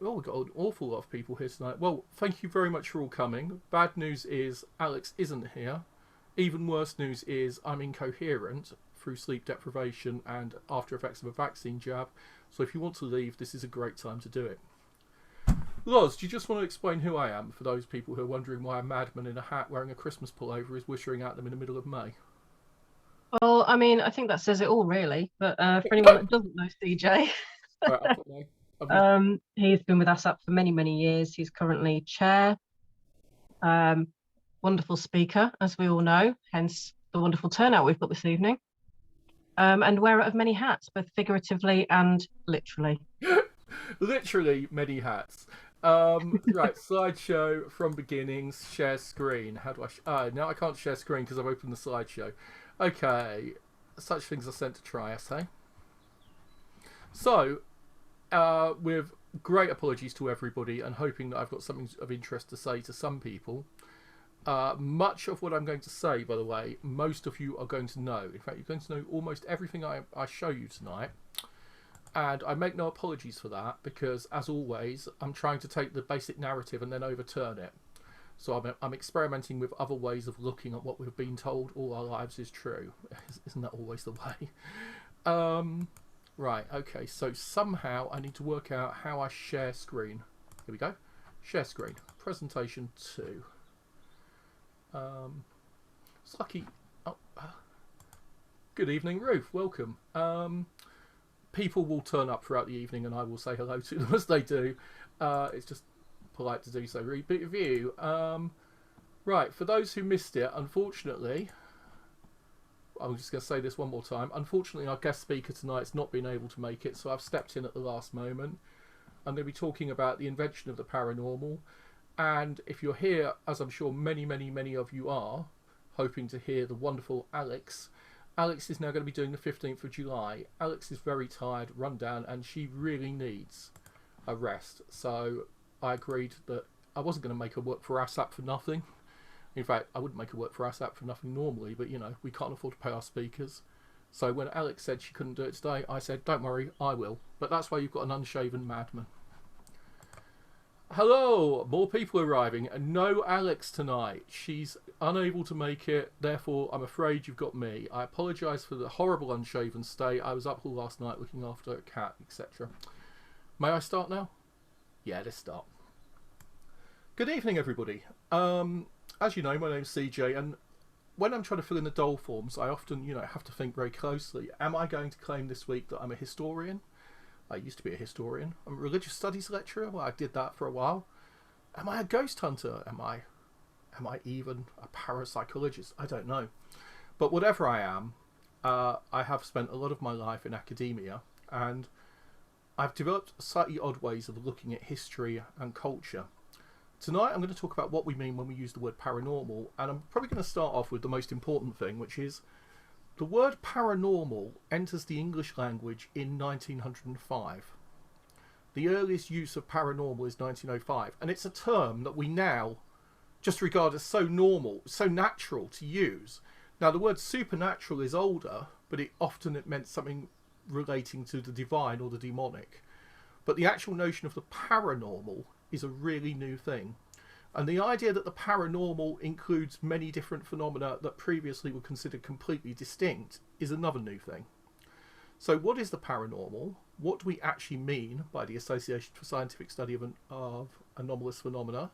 Well, we've got an awful lot of people here tonight. Well, thank you very much for all coming. Bad news is Alex isn't here. Even worse news is I'm incoherent through sleep deprivation and after effects of a vaccine jab. So if you want to leave, this is a great time to do it. Loz, do you just want to explain who I am for those people who are wondering why a madman in a hat wearing a Christmas pullover is whistling at them in the middle of May? Well, I mean, I think that says it all, really. But for anyone that doesn't know CJ, Right, I'll put my. I've just, he's been with ASSAP for many, many years. He's currently chair, um, wonderful speaker, as we all know, hence the wonderful turnout we've got this evening, and wearer of many hats, both figuratively and literally. literally many hats. Right, slideshow from beginnings, share screen. How do I? Now I can't share screen because I've opened the slideshow. Okay, such things are sent to try, I say. So, with great apologies to everybody and hoping that I've got something of interest to say to some people. Much of what I'm going to say, by the way, most of you are going to know. In fact, you're going to know almost everything I show you tonight. And I make no apologies for that because, as always, I'm trying to take the basic narrative and then overturn it. So I'm experimenting with other ways of looking at what we've been told all our lives is true. Isn't that always the way? Right, okay, so somehow I need to work out how I share screen. Here we go. Share screen. Presentation 2. It's lucky. Oh, good evening, Ruth. Welcome. People will turn up throughout the evening and I will say hello to them as they do. It's just polite to do so. Repeat review. Right, for those who missed it, unfortunately, I'm just going to say this one more time. Unfortunately, our guest speaker tonight's not been able to make it, so I've stepped in at the last moment. I'm going to be talking about the invention of the paranormal. And if you're here, as I'm sure many, many, many of you are, hoping to hear the wonderful Alex, Alex is now going to be doing the 15th of July. Alex is very tired, run down, and she really needs a rest. So I agreed that I wasn't going to make her work for ASSAP for nothing. In fact, I wouldn't make her work for ASSAP for nothing normally, but you know, we can't afford to pay our speakers. So when Alex said she couldn't do it today, I said, don't worry, I will. But that's why you've got an unshaven madman. Hello, more people arriving, and no Alex tonight. She's unable to make it, therefore I'm afraid you've got me. I apologise for the horrible unshaven state. I was up all last night looking after a cat, etc. May I start now? Yeah, let's start. Good evening, everybody. As you know, my name's CJ, and when I'm trying to fill in the Doyle forms, I often, have to think very closely. Am I going to claim this week that I'm a historian? I used to be a historian. I'm a religious studies lecturer. Well, I did that for a while. Am I a ghost hunter? Am I even a parapsychologist? I don't know. But whatever I am, I have spent a lot of my life in academia, and I've developed slightly odd ways of looking at history and culture. Tonight I'm going to talk about what we mean when we use the word paranormal, and I'm probably going to start off with the most important thing, which is the word paranormal enters the English language in 1905. The earliest use of paranormal is 1905, and it's a term that we now just regard as so normal, so natural to use. Now, the word supernatural is older, but it meant something relating to the divine or the demonic. But the actual notion of the paranormal is a really new thing. And the idea that the paranormal includes many different phenomena that previously were considered completely distinct is another new thing. So what is the paranormal? What do we actually mean by the Association for Scientific Study of Anomalous Phenomena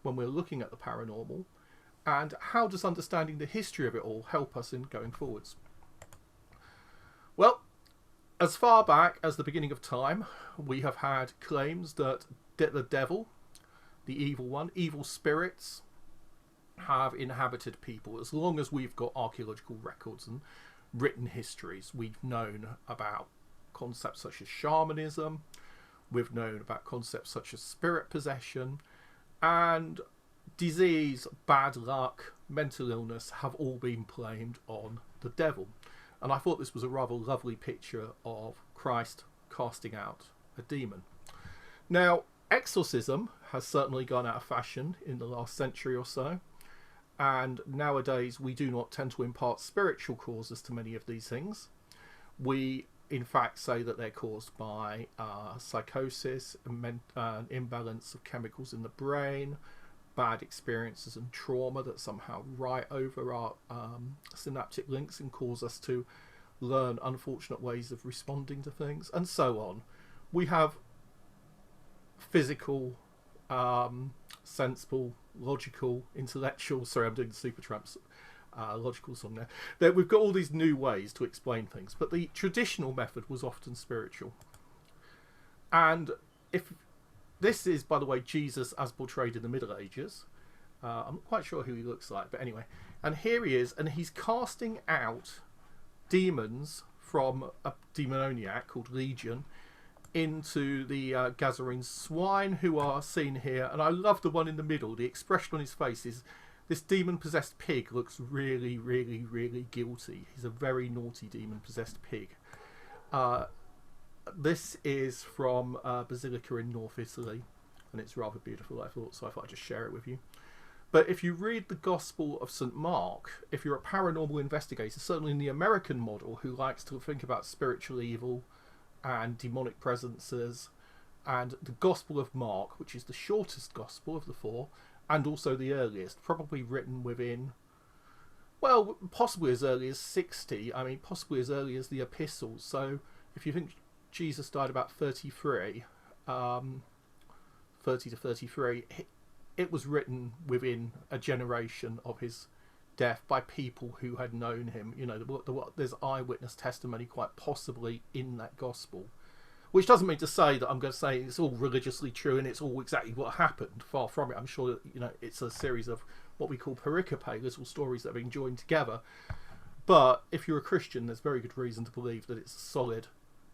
when we're looking at the paranormal? And how does understanding the history of it all help us in going forwards? Well, as far back as the beginning of time, we have had claims that the devil, the evil one, evil spirits have inhabited people. As long as we've got archaeological records and written histories, we've known about concepts such as shamanism, we've known about concepts such as spirit possession, and disease, bad luck, mental illness have all been blamed on the devil. And I thought this was a rather lovely picture of Christ casting out a demon. Now, exorcism has certainly gone out of fashion in the last century or so, and nowadays we do not tend to impart spiritual causes to many of these things. We in fact say that they're caused by psychosis, an imbalance of chemicals in the brain, bad experiences and trauma that somehow write over our synaptic links and cause us to learn unfortunate ways of responding to things, and so on. We have physical, sensible, logical, intellectual. Sorry, I'm doing the Supertramp's logical song there. We've got all these new ways to explain things, but the traditional method was often spiritual. And if this is, by the way, Jesus as portrayed in the Middle Ages. I'm not quite sure who he looks like, but anyway. And here he is, and he's casting out demons from a demoniac called Legion into the Gadarene swine, who are seen here. And I love the one in the middle. The expression on his face is, this demon-possessed pig looks really, really, really guilty. He's a very naughty demon-possessed pig. This is from Basilica in North Italy, and it's rather beautiful, I thought, so I thought I'd just share it with you. But if you read the Gospel of St. Mark, if you're a paranormal investigator, certainly in the American model, who likes to think about spiritual evil and demonic presences, and the Gospel of Mark, which is the shortest Gospel of the four, and also the earliest, probably written within, well, possibly as early as 60, I mean, possibly as early as the epistles. So if you think Jesus died about 33, 30 to 33, it was written within a generation of his death by people who had known him. You know, there's eyewitness testimony quite possibly in that gospel, which doesn't mean to say that I'm going to say it's all religiously true and it's all exactly what happened. Far from it. I'm sure that, you know, it's a series of what we call pericope, little stories that are being joined together. But if you're a Christian, there's very good reason to believe that it's solid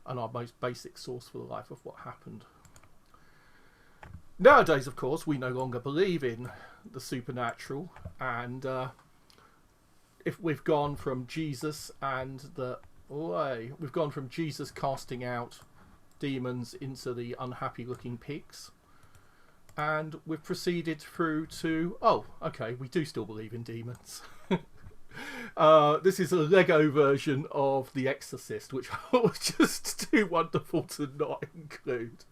and our most basic source for the life of what happened. Nowadays, of course, we no longer believe in the supernatural, and if we've gone from Jesus we've gone from Jesus casting out demons into the unhappy-looking pigs, and we've proceeded through to, oh, okay, we do still believe in demons. This is a Lego version of The Exorcist, which was just too wonderful to not include.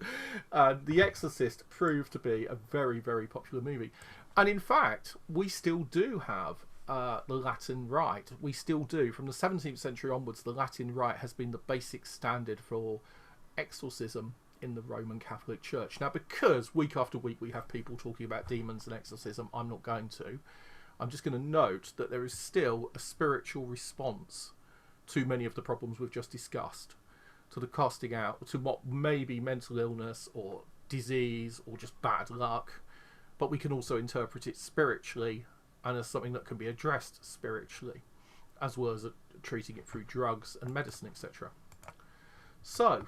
The Exorcist proved to be a very, very popular movie. And in fact, we still do have the Latin Rite. We still do. From the 17th century onwards, the Latin Rite has been the basic standard for exorcism in the Roman Catholic Church. Now, because week after week we have people talking about demons and exorcism, I'm not going to. I'm just going to note that there is still a spiritual response to many of the problems we've just discussed, to the casting out, to what may be mental illness or disease or just bad luck, but we can also interpret it spiritually and as something that can be addressed spiritually, as well as treating it through drugs and medicine, etc. So,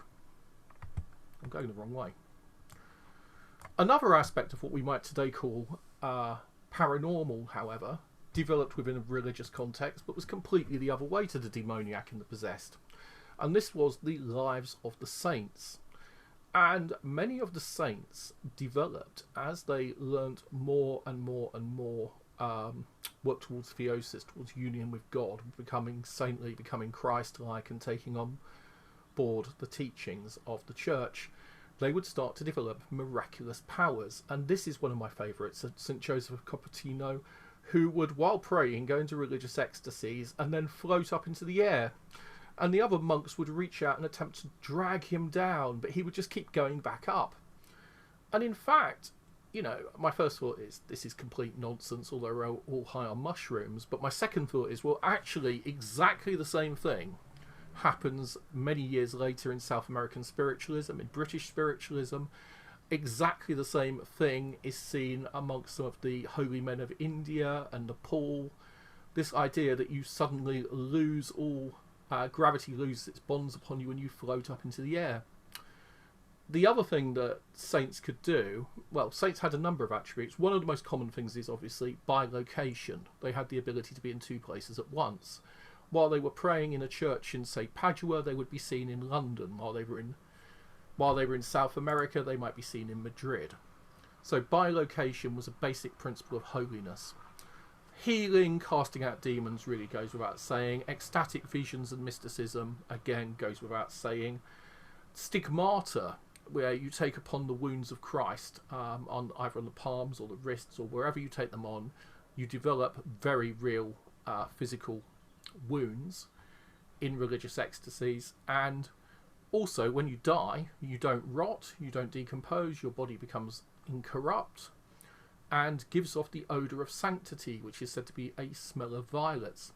I'm going the wrong way. Another aspect of what we might today call paranormal, however, developed within a religious context, but was completely the other way to the demoniac and the possessed. And this was the lives of the saints. And many of the saints developed as they learnt more and more and more, work towards theosis, towards union with God, becoming saintly, becoming Christ-like, and taking on board the teachings of the church. They would start to develop miraculous powers. And this is one of my favourites, St. Joseph of Cupertino, who would, while praying, go into religious ecstasies and then float up into the air. And the other monks would reach out and attempt to drag him down, but he would just keep going back up. And in fact, you know, my first thought is, this is complete nonsense, although we're all high on mushrooms. But my second thought is, well, actually, exactly the same thing happens many years later in South American spiritualism, in British spiritualism. Exactly the same thing is seen amongst some of the holy men of India and Nepal. This idea that you suddenly lose all gravity loses its bonds upon you and you float up into the air. The other thing that saints could do, well, saints had a number of attributes. One of the most common things is obviously bilocation. They had the ability to be in two places at once. While they were praying in a church in, say, Padua, they would be seen in London. While they were in South America, they might be seen in Madrid. So bilocation was a basic principle of holiness. Healing, casting out demons really goes without saying. Ecstatic visions and mysticism, again, goes without saying. Stigmata, where you take upon the wounds of Christ, on either on the palms or the wrists or wherever you take them on, you develop very real physical wounds in religious ecstasies. And also, when you die, you don't rot, you don't decompose, your body becomes incorrupt and gives off the odour of sanctity, which is said to be a smell of violets.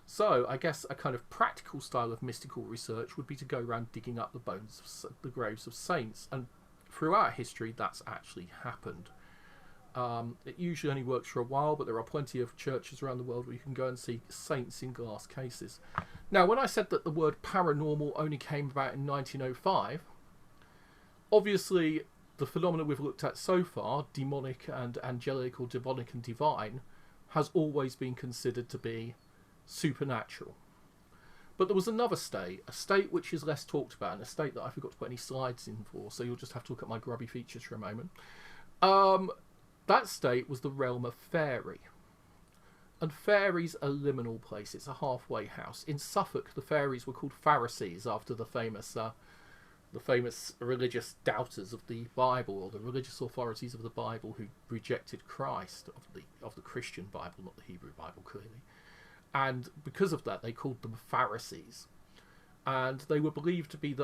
So I guess a kind of practical style of mystical research would be to go around digging up the bones of the graves of saints, and throughout history that's actually happened. It usually only works for a while, but there are plenty of churches around the world where you can go and see saints in glass cases. Now, when I said that the word paranormal only came about in 1905, obviously the phenomena we've looked at so far, demonic and angelic, or demonic and divine, has always been considered to be supernatural. But there was another state, a state which is less talked about, and a state that I forgot to put any slides in for, so you'll just have to look at my grubby features for a moment. That state was the realm of fairy. And fairies are a liminal place, it's a halfway house. In Suffolk, the fairies were called Pharisees, after the famous religious doubters of the Bible, or the religious authorities of the Bible who rejected Christ, of the Christian Bible, not the Hebrew Bible, clearly. And because of that, they called them Pharisees. And they were believed to be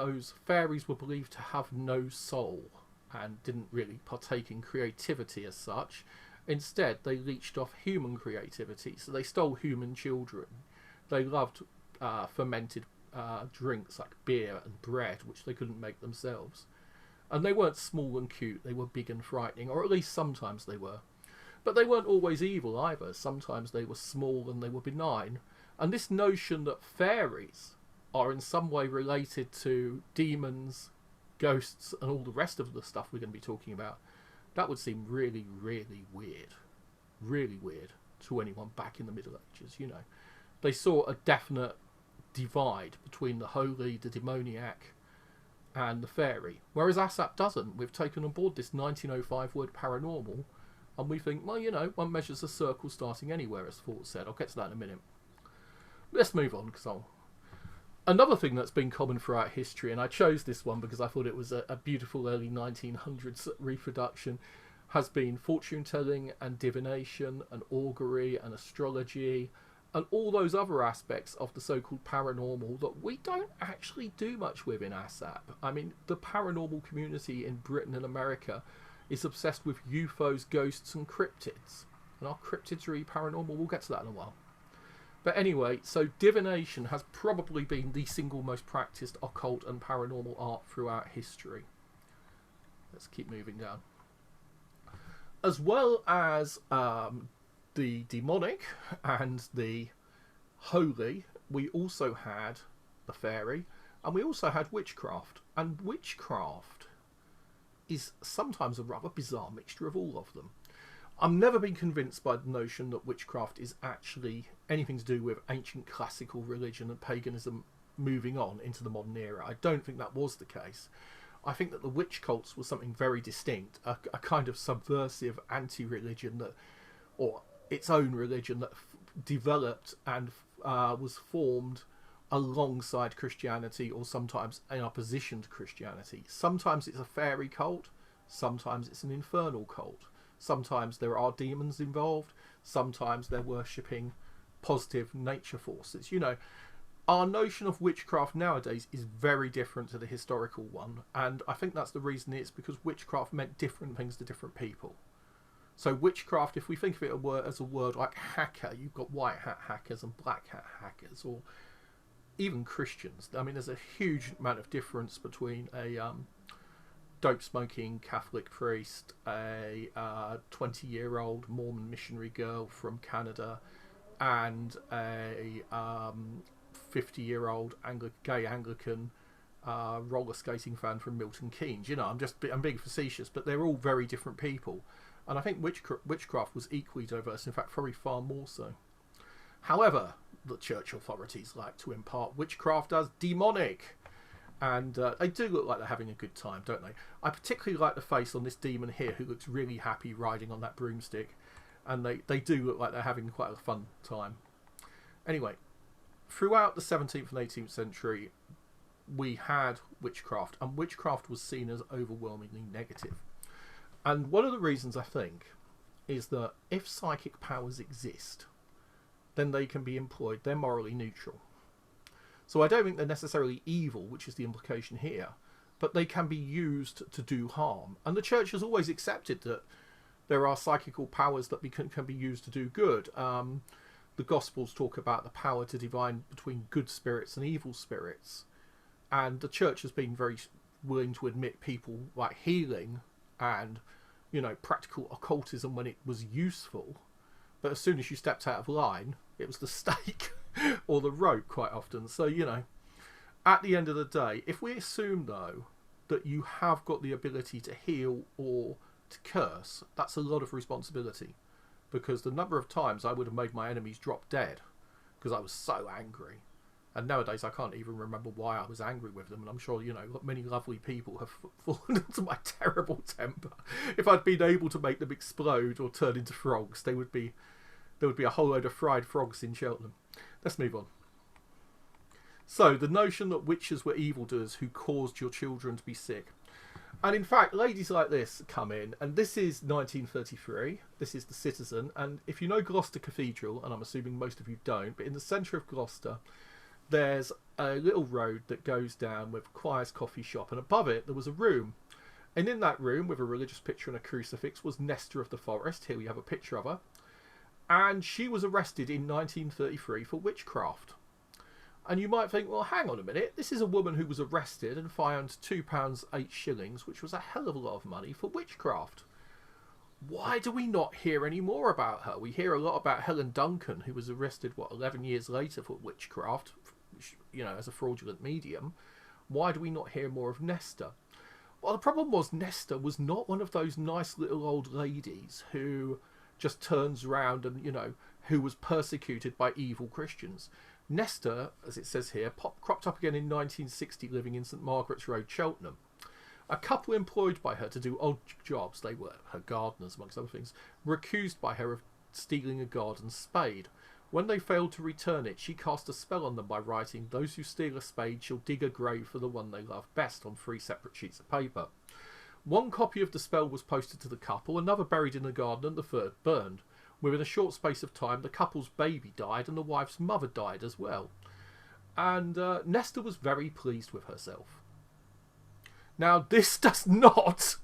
fairies were believed to have no soul and didn't really partake in creativity as such. Instead, they leached off human creativity. So they stole human children. They loved fermented drinks like beer and bread, which they couldn't make themselves. And they weren't small and cute. They were big and frightening, or at least sometimes they were. But they weren't always evil either. Sometimes they were small and they were benign. And this notion that fairies are in some way related to demons, ghosts, and all the rest of the stuff we're going to be talking about, that would seem really, really weird. Really weird to anyone back in the Middle Ages, you know. They saw a definite divide between the holy, the demoniac, and the fairy. Whereas ASSAP doesn't. We've taken on board this 1905 word paranormal, and we think, well, you know, one measures a circle starting anywhere, as Fort said. I'll get to that in a minute. Let's move on, because another thing that's been common throughout history, and I chose this one because I thought it was a beautiful early 1900s reproduction, has been fortune-telling and divination and augury and astrology and all those other aspects of the so-called paranormal that we don't actually do much with in ASSAP. I mean, the paranormal community in Britain and America is obsessed with UFOs, ghosts and cryptids. And are cryptids really paranormal? We'll get to that in a while. But anyway, so divination has probably been the single most practiced occult and paranormal art throughout history. Let's keep moving down. As well as the demonic and the holy, we also had the fairy, and we also had witchcraft. And witchcraft is sometimes a rather bizarre mixture of all of them. I've never been convinced by the notion that witchcraft is actually anything to do with ancient classical religion and paganism moving on into the modern era. I don't think that was the case. I think that the witch cults was something very distinct, a kind of subversive anti-religion that, or its own religion that developed and was formed alongside Christianity, or sometimes in opposition to Christianity. Sometimes it's a fairy cult, sometimes it's an infernal cult. Sometimes there are demons involved, sometimes they're worshipping positive nature forces. You know, our notion of witchcraft nowadays is very different to the historical one, and I think that's the reason. It's because witchcraft meant different things to different people. So witchcraft, if we think of it as a word like hacker, you've got white hat hackers and black hat hackers, or even Christians. I mean, there's a huge amount of difference between a dope-smoking Catholic priest, a 20-year-old Mormon missionary girl from Canada, and a 50-year-old gay Anglican roller skating fan from Milton Keynes. You know, I'm being facetious, but they're all very different people. And I think witchcraft was equally diverse, in fact, probably far more so. However, the church authorities like to impart witchcraft as demonic. And they do look like they're having a good time, don't they? I particularly like the face on this demon here, who looks really happy riding on that broomstick. and they do look like they're having quite a fun time. Anyway, throughout the 17th and 18th century, we had witchcraft, and witchcraft was seen as overwhelmingly negative. And one of the reasons, I think, is that if psychic powers exist, then they can be employed. They're morally neutral. So I don't think they're necessarily evil, which is the implication here, but they can be used to do harm. And the church has always accepted that there are psychical powers that can be used to do good. The Gospels talk about the power to divine between good spirits and evil spirits. And the church has been very willing to admit people like healing and, you know, practical occultism when it was useful. But as soon as you stepped out of line, it was the stake or the rope quite often. So, you know, at the end of the day, if we assume, though, that you have got the ability to heal or to curse, that's a lot of responsibility. Because the number of times I would have made my enemies drop dead because I was so angry. And nowadays I can't even remember why I was angry with them. And I'm sure, you know, many lovely people have fallen into my terrible temper. If I'd been able to make them explode or turn into frogs, there would be a whole load of fried frogs in Cheltenham. Let's move on. So, the notion that witches were evildoers who caused your children to be sick. And in fact, ladies like this come in, and this is 1933. This is the Citizen. And if you know Gloucester Cathedral, and I'm assuming most of you don't, but in the centre of Gloucester, there's a little road that goes down with Choir's coffee shop, and above it there was a room. And in that room, with a religious picture and a crucifix, was Nestor of the Forest. Here we have a picture of her. And she was arrested in 1933 for witchcraft. And you might think, well, hang on a minute, this is a woman who was arrested and fined £2 8 which was a hell of a lot of money, for witchcraft. Why do we not hear any more about her? We hear a lot about Helen Duncan, who was arrested, 11 years later for witchcraft, you know, as a fraudulent medium. Why do we not hear more of Nestor? Well, the problem was Nestor was not one of those nice little old ladies who just turns around and, you know, who was persecuted by evil Christians. Nestor, as it says here, cropped up again in 1960, living in St Margaret's Road, Cheltenham. A couple employed by her to do odd jobs, they were her gardeners amongst other things, were accused by her of stealing a garden spade. When they failed to return it, she cast a spell on them by writing, "Those who steal a spade shall dig a grave for the one they love best," on 3 separate sheets of paper. One copy of the spell was posted to the couple, another buried in the garden, and the third burned. Within a short space of time, the couple's baby died and the wife's mother died as well. And Nestor was very pleased with herself. Now, this does not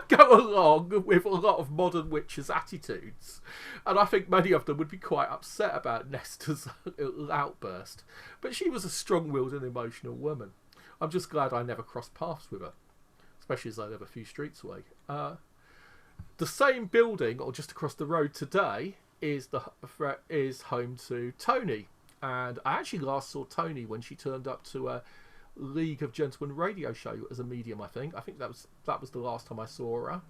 go along with a lot of modern witches' attitudes. And I think many of them would be quite upset about Nestor's outburst. But she was a strong-willed and emotional woman. I'm just glad I never crossed paths with her, especially as I live a few streets away. The same building, or just across the road today, is home to Tony. And I actually last saw Tony when she turned up to a League of Gentlemen radio show as a medium, I think. I think that was the last time I saw her.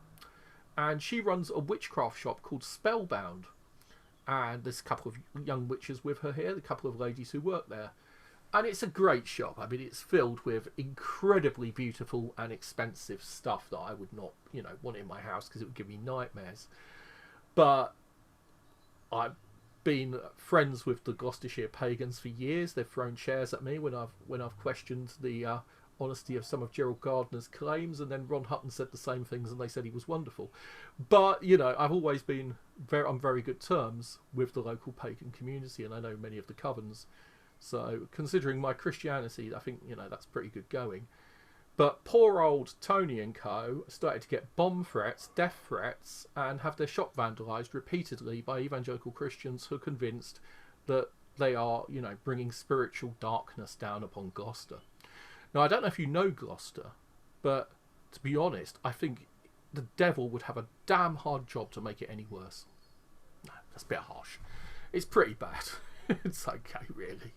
And she runs a witchcraft shop called Spellbound. And there's a couple of young witches with her here, the couple of ladies who work there. And it's a great shop. I mean, it's filled with incredibly beautiful and expensive stuff that I would not, you know, want in my house because it would give me nightmares. But I've been friends with the Gloucestershire pagans for years. They've thrown chairs at me when I've questioned the honesty of some of Gerald Gardner's claims, and then Ron Hutton said the same things, and they said he was wonderful. But you know, I've always been on very good terms with the local pagan community, and I know many of the covens. So, considering my Christianity, I think, you know, that's pretty good going. But poor old Tony and co. started to get bomb threats, death threats, and have their shop vandalised repeatedly by evangelical Christians who are convinced that they are, you know, bringing spiritual darkness down upon Gloucester. Now, I don't know if you know Gloucester, but to be honest, I think the devil would have a damn hard job to make it any worse. No, that's a bit harsh. It's pretty bad. It's okay, really.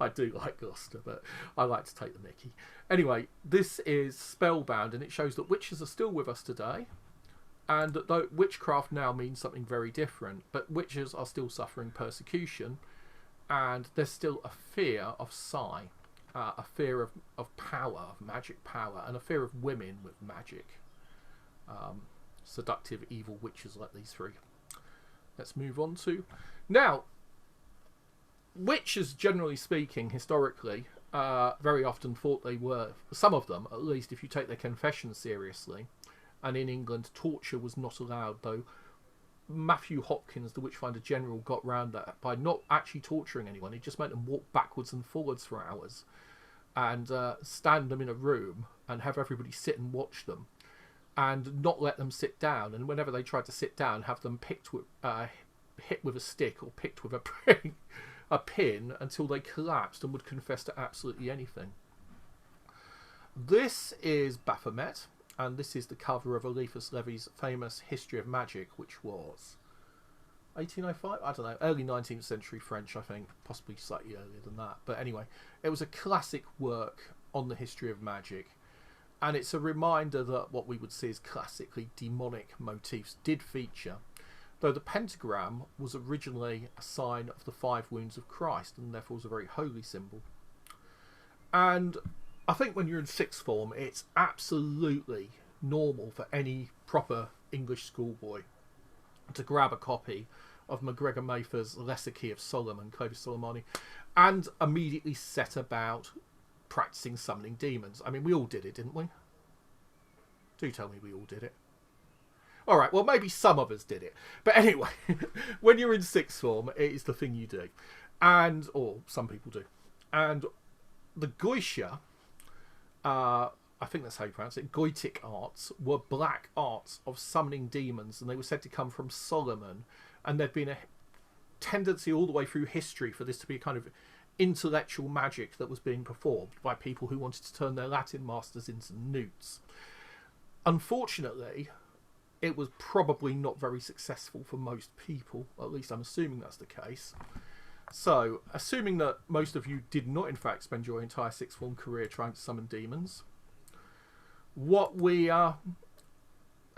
I do like Gloucester, but I like to take the mickey. Anyway, this is Spellbound, and it shows that witches are still with us today, and that though witchcraft now means something very different, but witches are still suffering persecution, and there's still a fear of psi, a fear of power, of magic power, and a fear of women with magic. Seductive, evil witches like these three. Let's move on to... Now, witches, generally speaking, historically, very often thought they were, some of them, at least, if you take their confessions seriously, and in England, torture was not allowed, though Matthew Hopkins, the Witchfinder General, got round that by not actually torturing anyone. He just made them walk backwards and forwards for hours and stand them in a room and have everybody sit and watch them and not let them sit down. And whenever they tried to sit down, have them hit with a stick or picked with a pin until they collapsed and would confess to absolutely anything. This is Baphomet, and this is the cover of Eliphas Levy's famous History of Magic, which was 1805? I don't know, early 19th century French, I think, possibly slightly earlier than that. But anyway, it was a classic work on the history of magic, and it's a reminder that what we would see as classically demonic motifs did feature, though the pentagram was originally a sign of the 5 wounds of Christ, and therefore was a very holy symbol. And I think when you're in sixth form, it's absolutely normal for any proper English schoolboy to grab a copy of MacGregor Mayfair's Lesser Key of Solomon, Clavis Solomoni, and immediately set about practicing summoning demons. I mean, we all did it, didn't we? Do tell me we all did it. All right, well, maybe some of us did it. But anyway, when you're in sixth form, it is the thing you do. And, or some people do. And the Goetia, I think that's how you pronounce it, Goetic arts, were black arts of summoning demons, and they were said to come from Solomon. And there'd been a tendency all the way through history for this to be a kind of intellectual magic that was being performed by people who wanted to turn their Latin masters into newts. Unfortunately, it was probably not very successful for most people. At least I'm assuming that's the case. So, assuming that most of you did not in fact spend your entire sixth form career trying to summon demons, what we are,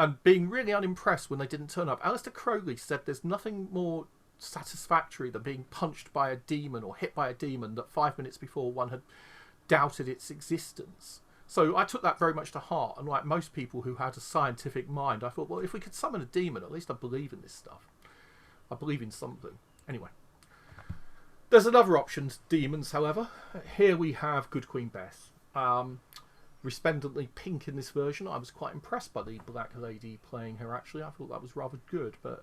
and being really unimpressed when they didn't turn up, Aleister Crowley said there's nothing more satisfactory than being punched by a demon or hit by a demon that 5 minutes before one had doubted its existence. So I took that very much to heart, and like most people who had a scientific mind, I thought, well, if we could summon a demon, at least I believe in this stuff. I believe in something. Anyway. There's another option to demons, however. Here we have Good Queen Bess. Resplendently pink in this version. I was quite impressed by the black lady playing her, actually. I thought that was rather good, but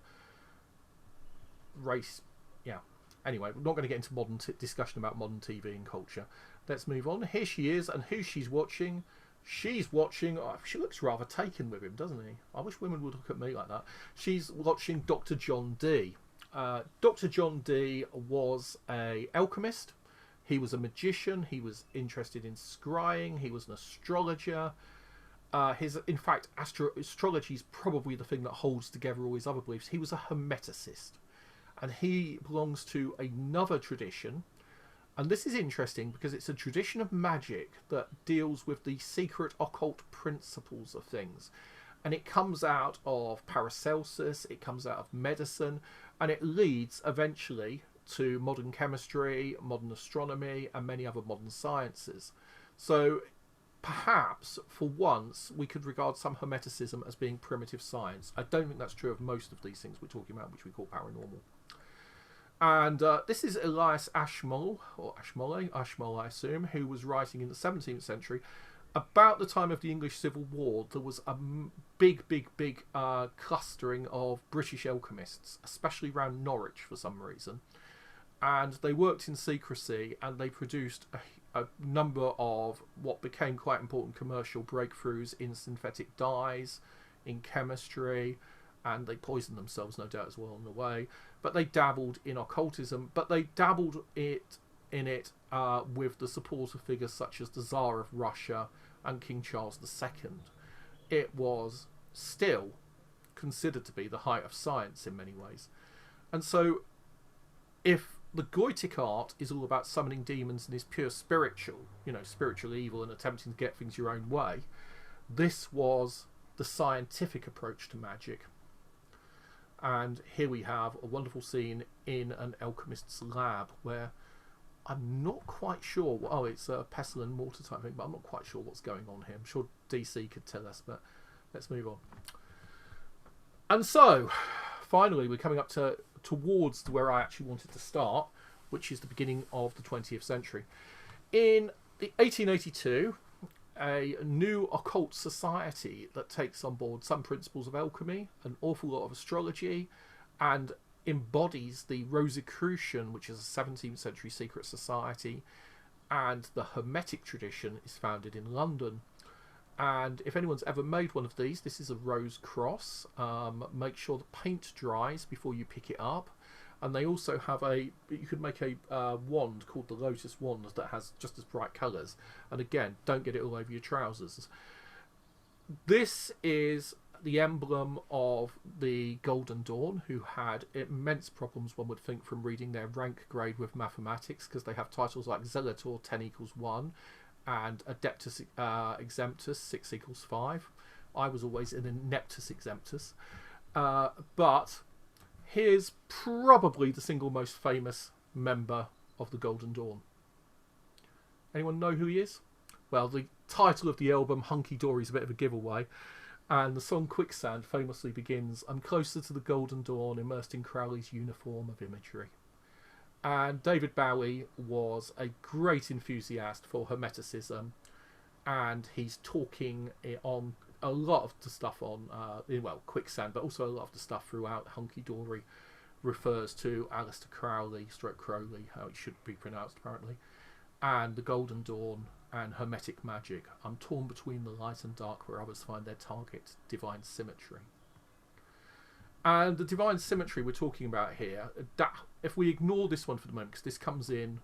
race, yeah. Anyway, we're not going to get into modern discussion about modern TV and culture. Let's move on. Here she is, and who she's watching. She's watching... Oh, she looks rather taken with him, doesn't he? I wish women would look at me like that. She's watching Dr. John Dee. Dr. John Dee was an alchemist. He was a magician. He was interested in scrying. He was an astrologer. In fact, astrology is probably the thing that holds together all his other beliefs. He was a hermeticist. And he belongs to another tradition. And this is interesting because it's a tradition of magic that deals with the secret occult principles of things. And it comes out of Paracelsus, it comes out of medicine, and it leads eventually to modern chemistry, modern astronomy, and many other modern sciences. So perhaps, for once, we could regard some Hermeticism as being primitive science. I don't think that's true of most of these things we're talking about, which we call paranormal. And this is Elias Ashmole, or Ashmole I assume, who was writing in the 17th century. About the time of the English Civil War, there was a big clustering of British alchemists, especially around Norwich for some reason. And they worked in secrecy, and they produced a number of what became quite important commercial breakthroughs in synthetic dyes, in chemistry, and they poisoned themselves, no doubt, as well on the way. But they dabbled in occultism, but they dabbled in it with the support of figures such as the Tsar of Russia and King Charles II. It was still considered to be the height of science in many ways. And so, if the Goetic art is all about summoning demons and is pure spiritual, spiritual evil and attempting to get things your own way, this was the scientific approach to magic. And here we have a wonderful scene in an alchemist's lab where I'm not quite sure. Oh, it's a pestle and mortar type thing, but I'm not quite sure what's going on here. I'm sure DC could tell us, but let's move on. And so, finally, we're coming up towards where I actually wanted to start, which is the beginning of the 20th century. In 1882, a new occult society that takes on board some principles of alchemy, an awful lot of astrology, and embodies the Rosicrucian, which is a 17th century secret society, and the Hermetic tradition is founded in London. And if anyone's ever made one of these, this is a rose cross. Make sure the paint dries before you pick it up. And they also have you could make a wand called the Lotus Wand that has just as bright colours. And again, don't get it all over your trousers. This is the emblem of the Golden Dawn, who had immense problems, one would think, from reading their rank grade with mathematics, because they have titles like Zelator, 10 equals 1, and Adeptus Exemptus, 6 equals 5. I was always an Ineptus Exemptus. But here's probably the single most famous member of the Golden Dawn. Anyone know who he is? Well, the title of the album, Hunky Dory, is a bit of a giveaway. And the song Quicksand famously begins, "I'm closer to the Golden Dawn, immersed in Crowley's uniform of imagery." And David Bowie was a great enthusiast for Hermeticism, and he's talking on a lot of the stuff on, Quicksand, but also a lot of the stuff throughout Hunky Dory refers to Aleister Crowley, Crowley, how it should be pronounced apparently, and the Golden Dawn and Hermetic magic. I'm torn between the light and dark, where others find their target, divine symmetry. And the divine symmetry we're talking about here, if we ignore this one for the moment, because this comes in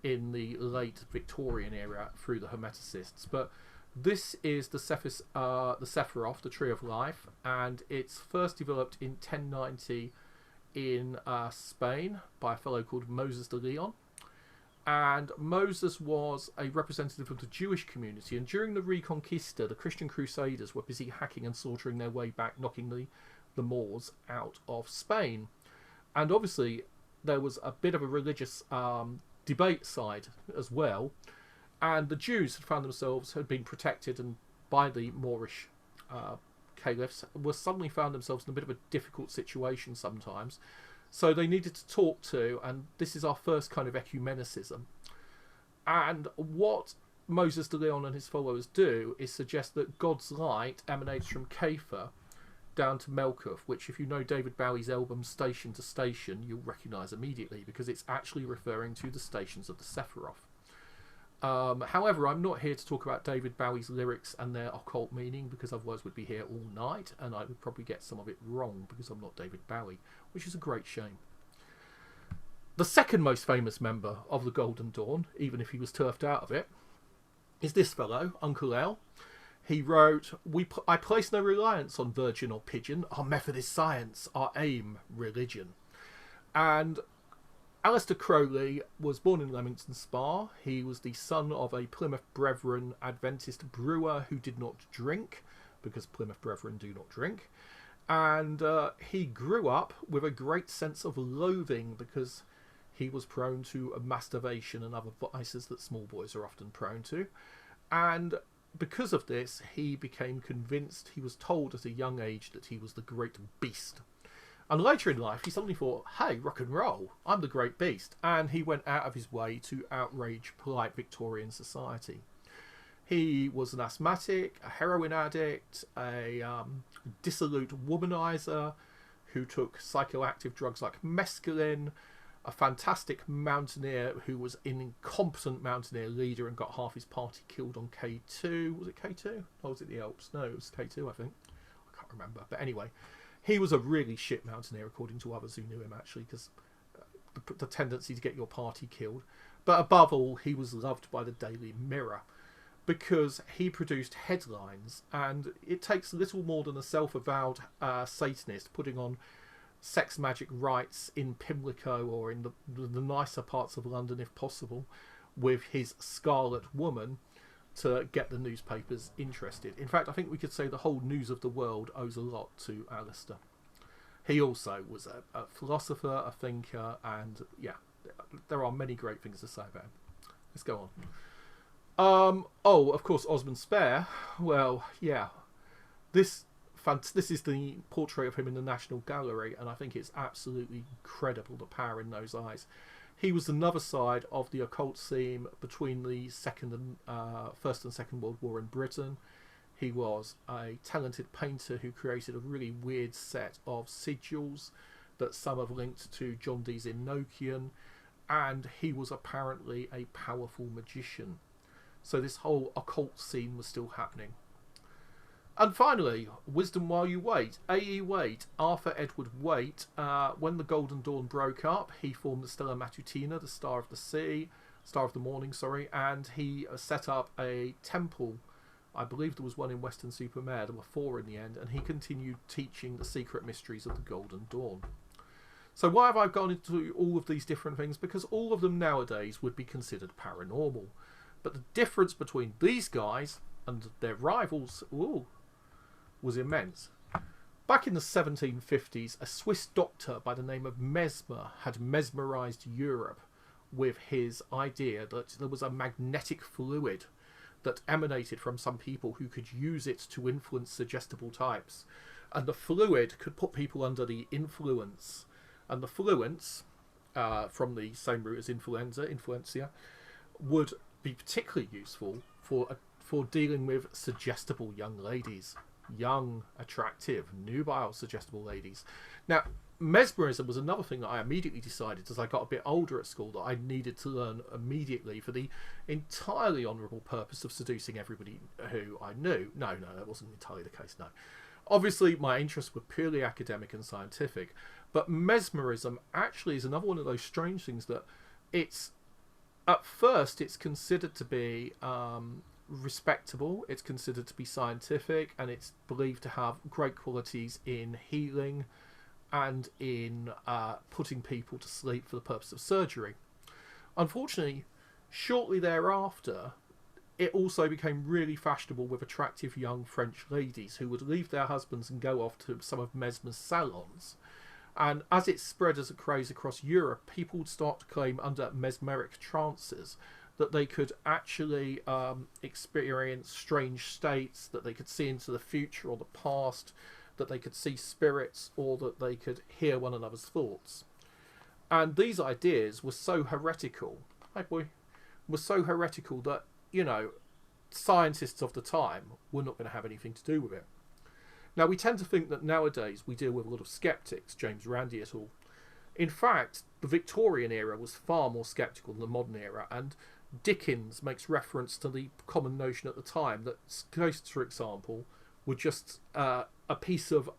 the late Victorian era through the Hermeticists, but this is the Sephiroth, the Tree of Life, and it's first developed in 1090 in Spain by a fellow called Moses de Leon. And Moses was a representative of the Jewish community, and during the Reconquista, the Christian Crusaders were busy hacking and slaughtering their way back, knocking the Moors out of Spain. And obviously there was a bit of a religious debate side as well, and the Jews had been protected and by the Moorish caliphs, suddenly found themselves in a bit of a difficult situation sometimes. So they needed to talk to, and this is our first kind of ecumenicism. And what Moses de Leon and his followers do is suggest that God's light emanates from Kepha down to Melkuth, which, if you know David Bowie's album Station to Station, you'll recognise immediately, because it's actually referring to the stations of the Sephiroth. However, I'm not here to talk about David Bowie's lyrics and their occult meaning, because otherwise we'd be here all night, and I would probably get some of it wrong, because I'm not David Bowie, which is a great shame. The second most famous member of the Golden Dawn, even if he was turfed out of it, is this fellow, Uncle L. He wrote, I place no reliance on virgin or pigeon, our method is science, our aim, religion. And Aleister Crowley was born in Leamington Spa. He was the son of a Plymouth Brethren Adventist brewer who did not drink, because Plymouth Brethren do not drink. And he grew up with a great sense of loathing, because he was prone to masturbation and other vices that small boys are often prone to. And because of this, he became convinced, he was told at a young age, that he was the great beast. And later in life, he suddenly thought, hey, rock and roll, I'm the great beast. And he went out of his way to outrage polite Victorian society. He was an asthmatic, a heroin addict, a dissolute womanizer who took psychoactive drugs like mescaline, a fantastic mountaineer who was an incompetent mountaineer leader and got half his party killed on K2. Was it K2? Or was it the Alps? No, it was K2, I think. I can't remember. But anyway, he was a really shit mountaineer, according to others who knew him, actually, because the tendency to get your party killed. But above all, he was loved by the Daily Mirror, because he produced headlines, and it takes little more than a self-avowed Satanist putting on sex magic rites in Pimlico or in the nicer parts of London, if possible, with his Scarlet Woman to get the newspapers interested. In fact, I think we could say the whole news of the world owes a lot to Aleister. He also was a philosopher, a thinker, and yeah, there are many great things to say about him. Let's go on. Of course, Osmond Spare. Well, yeah, this this is the portrait of him in the National Gallery, and I think it's absolutely incredible, the power in those eyes. He was another side of the occult scene between the First and Second World War in Britain. He was a talented painter who created a really weird set of sigils that some have linked to John Dee's Enochian, and he was apparently a powerful magician. So this whole occult scene was still happening. And finally, Wisdom While You Wait. A.E. Waite, Arthur Edward Waite, when the Golden Dawn broke up, he formed the Stella Matutina, the Star of the Morning, and he set up a temple. I believe there was one in Weston-super-Mare. There were 4 in the end, and he continued teaching the secret mysteries of the Golden Dawn. So why have I gone into all of these different things? Because all of them nowadays would be considered paranormal. But the difference between these guys and their rivals was immense. Back in the 1750s, a Swiss doctor by the name of Mesmer had mesmerised Europe with his idea that there was a magnetic fluid that emanated from some people who could use it to influence suggestible types. And the fluid could put people under the influence. And the fluence, from the same root as influenza, would be particularly useful for dealing with suggestible young ladies. Young, attractive, nubile, suggestible ladies. Now, mesmerism was another thing that I immediately decided as I got a bit older at school that I needed to learn immediately for the entirely honourable purpose of seducing everybody who I knew. No, that wasn't entirely the case, no. Obviously, my interests were purely academic and scientific, but mesmerism actually is another one of those strange things that at first it's considered to be respectable, it's considered to be scientific, and it's believed to have great qualities in healing and in putting people to sleep for the purpose of surgery. Unfortunately, shortly thereafter, it also became really fashionable with attractive young French ladies who would leave their husbands and go off to some of Mesmer's salons. And as it spread as a craze across Europe, people would start to claim under mesmeric trances that they could actually experience strange states, that they could see into the future or the past, that they could see spirits, or that they could hear one another's thoughts. And these ideas were so heretical, that, scientists of the time were not going to have anything to do with it. Now, we tend to think that nowadays we deal with a lot of skeptics, James Randi et al. In fact, the Victorian era was far more skeptical than the modern era, and Dickens makes reference to the common notion at the time that ghosts, for example, were just a blot of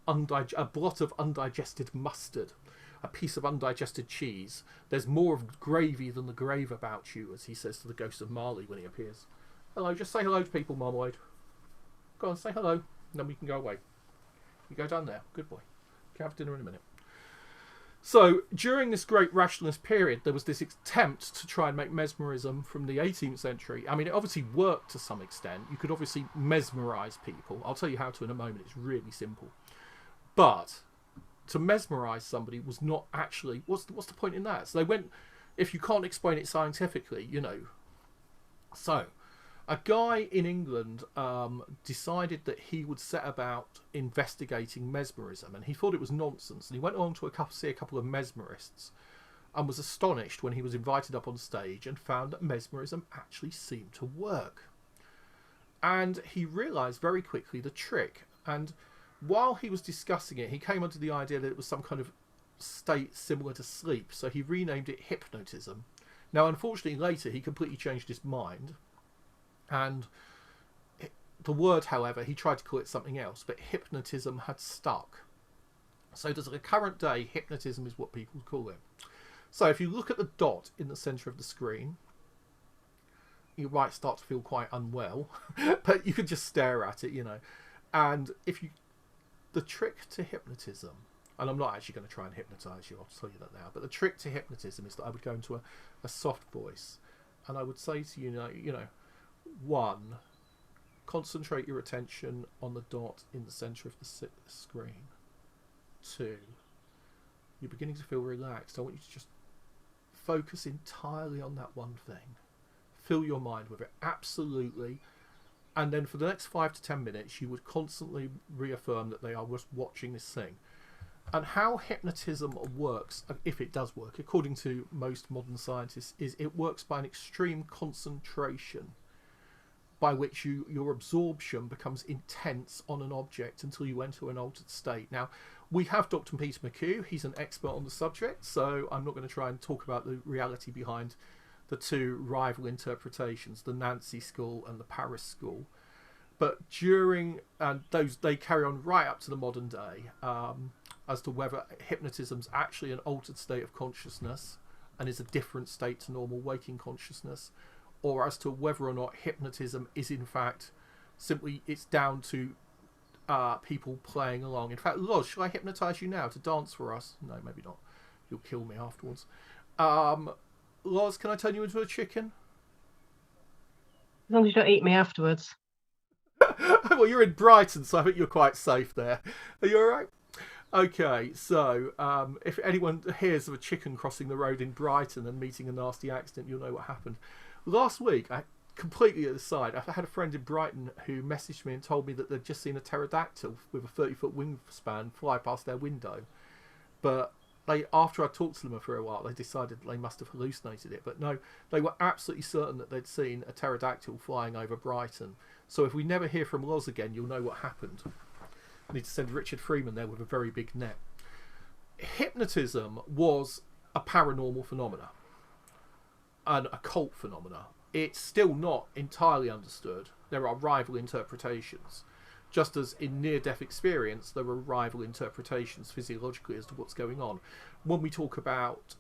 undigested mustard, a piece of undigested cheese. There's more of gravy than the grave about you, as he says to the ghost of Marley when he appears. Hello, just say hello to people, Marmalade. Go on, say hello, and then we can go away. You go down there. Good boy. You can have dinner in a minute. So, during this great rationalist period, there was this attempt to try and make mesmerism from the 18th century. I mean, it obviously worked to some extent. You could obviously mesmerise people. I'll tell you how to in a moment. It's really simple. But to mesmerise somebody was not actually... What's the point in that? So they went... If you can't explain it scientifically, So, a guy in England decided that he would set about investigating mesmerism, and he thought it was nonsense. And he went along to see a couple of mesmerists and was astonished when he was invited up on stage and found that mesmerism actually seemed to work. And he realised very quickly the trick. And while he was discussing it, he came under the idea that it was some kind of state similar to sleep, so he renamed it hypnotism. Now, unfortunately, later he completely changed his mind. And the word, however, he tried to call it something else, but hypnotism had stuck. So to the current day, hypnotism is what people call it. So if you look at the dot in the centre of the screen, you might start to feel quite unwell, but you could just stare at it, And the trick to hypnotism, and I'm not actually going to try and hypnotise you, I'll tell you that now, but the trick to hypnotism is that I would go into a soft voice, and I would say to you, 1, concentrate your attention on the dot in the centre of the screen. 2, you're beginning to feel relaxed. I want you to just focus entirely on that one thing. Fill your mind with it. Absolutely And then for the next 5 to 10 minutes, you would constantly reaffirm that they are just watching this thing. And how hypnotism works, if it does work, according to most modern scientists, is it works by an extreme concentration, by which your absorption becomes intense on an object until you enter an altered state. Now, we have Dr. Peter McHugh. He's an expert on the subject, so I'm not going to try and talk about the reality behind the two rival interpretations, the Nancy school and the Paris school. But during they carry on right up to the modern day, as to whether hypnotism's actually an altered state of consciousness and is a different state to normal waking consciousness, or as to whether or not hypnotism is in fact simply, it's down to people playing along. In fact, Loz, shall I hypnotise you now to dance for us? No, maybe not. You'll kill me afterwards. Loz, can I turn you into a chicken? As long as you don't eat me afterwards. Well, you're in Brighton, so I think you're quite safe there. Are you all right? Okay, so if anyone hears of a chicken crossing the road in Brighton and meeting a nasty accident, you'll know what happened. Last week, completely aside, I had a friend in Brighton who messaged me and told me that they'd just seen a pterodactyl with a 30-foot wingspan fly past their window. But after I talked to them for a while, they decided they must have hallucinated it. But no, they were absolutely certain that they'd seen a pterodactyl flying over Brighton. So if we never hear from Loz again, you'll know what happened. I need to send Richard Freeman there with a very big net. Hypnotism was a paranormal phenomena, an occult phenomena. It's still not entirely understood. There are rival interpretations. Just as in near-death experience, there are rival interpretations physiologically as to what's going on. When we talk about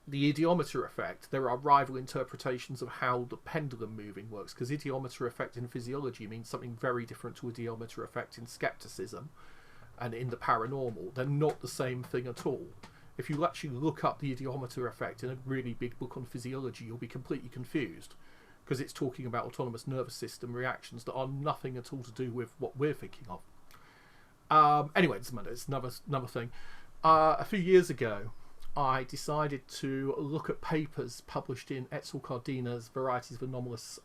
the idiometer effect, there are rival interpretations of how the pendulum moving works, because idiometer effect in physiology means something very different to idiometer effect in skepticism and in the paranormal. They're not the same thing at all. If you actually look up the idiometer effect in a really big book on physiology, you'll be completely confused, because it's talking about autonomous nervous system reactions that are nothing at all to do with what we're thinking of. Anyway, it doesn't matter, it's another thing. A few years ago, I decided to look at papers published in Etzel Cardina's Varieties of Anomalous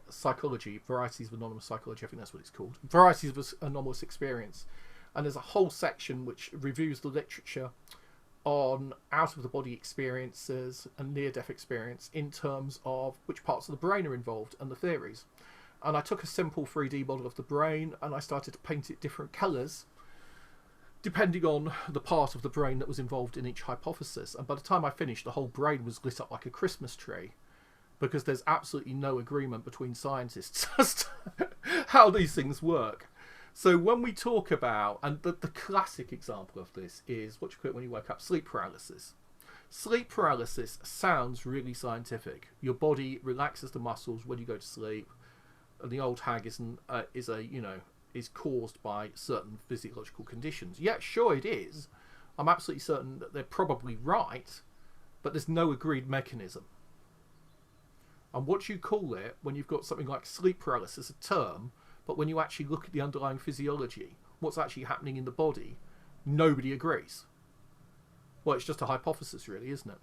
Psychology. Varieties of Anomalous Psychology, I think that's what it's called. Varieties of Anomalous Experience. And there's a whole section which reviews the literature on out-of-the-body experiences and near-death experience in terms of which parts of the brain are involved and the theories. And I took a simple 3D model of the brain and I started to paint it different colours depending on the part of the brain that was involved in each hypothesis. And by the time I finished, the whole brain was lit up like a Christmas tree, because there's absolutely no agreement between scientists as to how these things work. So when we talk about, and the classic example of this is what you quit when you wake up, sleep paralysis. Sleep paralysis sounds really scientific. Your body relaxes the muscles when you go to sleep, and the old hag is caused by certain physiological conditions. Yeah, sure it is. I'm absolutely certain that they're probably right, but there's no agreed mechanism. And what you call it when you've got something like sleep paralysis, a term, but when you actually look at the underlying physiology, what's actually happening in the body, nobody agrees. Well, it's just a hypothesis, really, isn't it?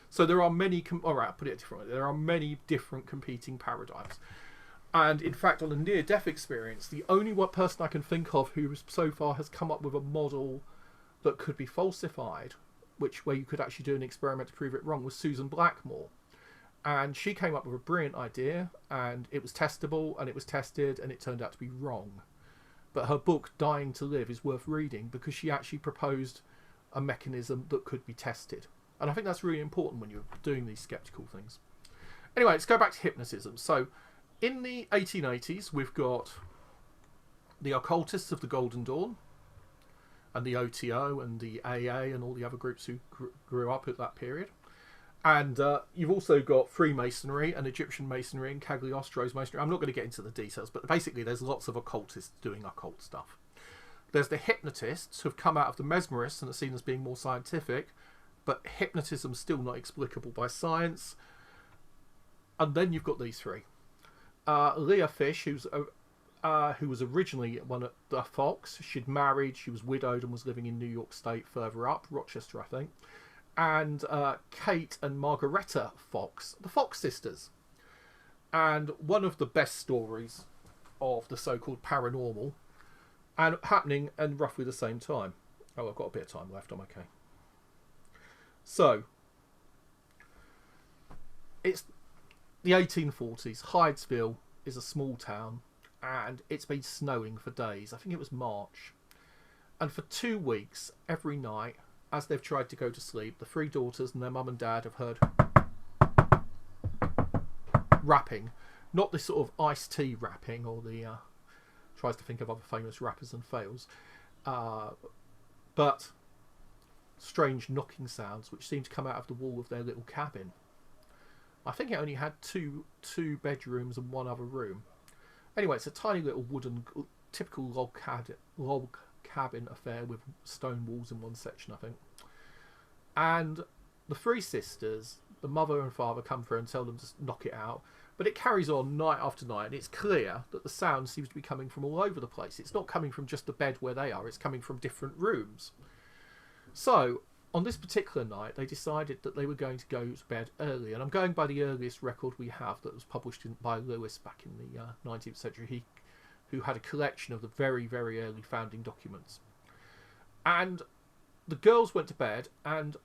So there are many, I'll put it differently. There are many different competing paradigms. And in fact, on a near-death experience, the only one person I can think of who so far has come up with a model that could be falsified, where you could actually do an experiment to prove it wrong, was Susan Blackmore. And she came up with a brilliant idea, and it was testable, and it was tested, and it turned out to be wrong. But her book, Dying to Live, is worth reading because she actually proposed a mechanism that could be tested. And I think that's really important when you're doing these skeptical things. Anyway, let's go back to hypnotism. So, in the 1880s, we've got the occultists of the Golden Dawn, and the OTO, and the AA, and all the other groups who grew up at that period. And you've also got Freemasonry and Egyptian Masonry and Cagliostro's Masonry. I'm not going to get into the details, but basically there's lots of occultists doing occult stuff. There's the hypnotists who've come out of the Mesmerists and are seen as being more scientific, but hypnotism's still not explicable by science. And then you've got these three. Leah Fish, who was originally one of the Fox. She'd married, she was widowed and was living in New York State further up, Rochester, I think. And Kate and Margaretta Fox, the Fox sisters. And one of the best stories of the so-called paranormal, and happening in roughly the same time. Oh, I've got a bit of time left. I'm okay. So, it's the 1840s. Hydesville is a small town, and it's been snowing for days. I think it was March. And for 2 weeks, every night, as they've tried to go to sleep, the 3 daughters and their mum and dad have heard rapping. Not this sort of iced tea rapping, or the tries to think of other famous rappers and fails, but strange knocking sounds which seem to come out of the wall of their little cabin. I think it only had two bedrooms and one other room. Anyway, it's a tiny little wooden, typical log cabin affair with stone walls in one section, I think. And the 3 sisters, the mother and father, come through and tell them to knock it out. But it carries on night after night, and it's clear that the sound seems to be coming from all over the place. It's not coming from just the bed where they are, it's coming from different rooms. So, on this particular night, they decided that they were going to go to bed early. And I'm going by the earliest record we have that was published by Lewis back in the 19th century, who had a collection of the very, very early founding documents. And the girls went to bed, and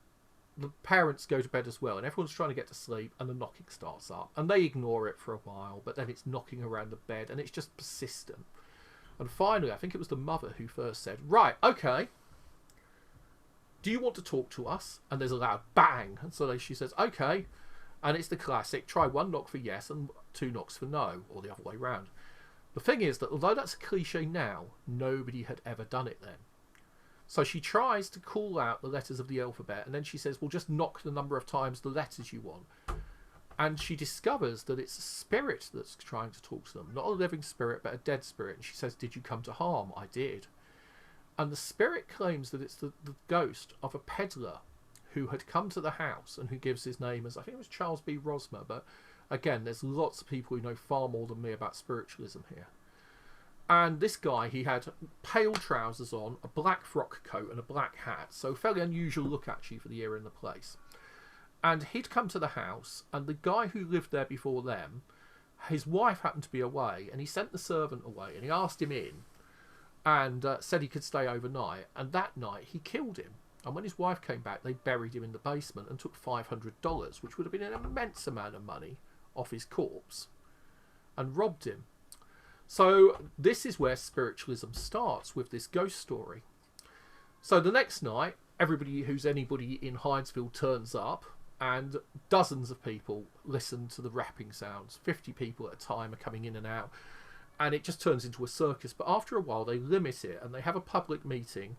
the parents go to bed as well, and everyone's trying to get to sleep, and the knocking starts up, and they ignore it for a while, but then it's knocking around the bed, and it's just persistent. And finally, I think it was the mother who first said, "Right, okay, do you want to talk to us?" And there's a loud bang, and so she says, "Okay." And it's the classic, try 1 knock for yes and 2 knocks for no, or the other way round. The thing is that although that's a cliche now, nobody had ever done it then. So she tries to call out the letters of the alphabet, and then she says, well, just knock the number of times the letters you want. And she discovers that it's a spirit that's trying to talk to them. Not a living spirit, but a dead spirit. And she says, did you come to harm? I did. And the spirit claims that it's the ghost of a peddler who had come to the house, and who gives his name as, I think it was Charles B. Rosmer. But again, there's lots of people who know far more than me about spiritualism here. And this guy, he had pale trousers on, a black frock coat and a black hat. So fairly unusual look actually for the era and the place. And he'd come to the house, and the guy who lived there before them, his wife happened to be away, and he sent the servant away, and he asked him in, and said he could stay overnight. And that night he killed him. And when his wife came back, they buried him in the basement and took $500, which would have been an immense amount of money, off his corpse, and robbed him. So this is where spiritualism starts, with this ghost story. So the next night, everybody who's anybody in Hydesville turns up, and dozens of people listen to the rapping sounds. 50 people at a time are coming in and out, and it just turns into a circus. But after a while, they limit it, and they have a public meeting,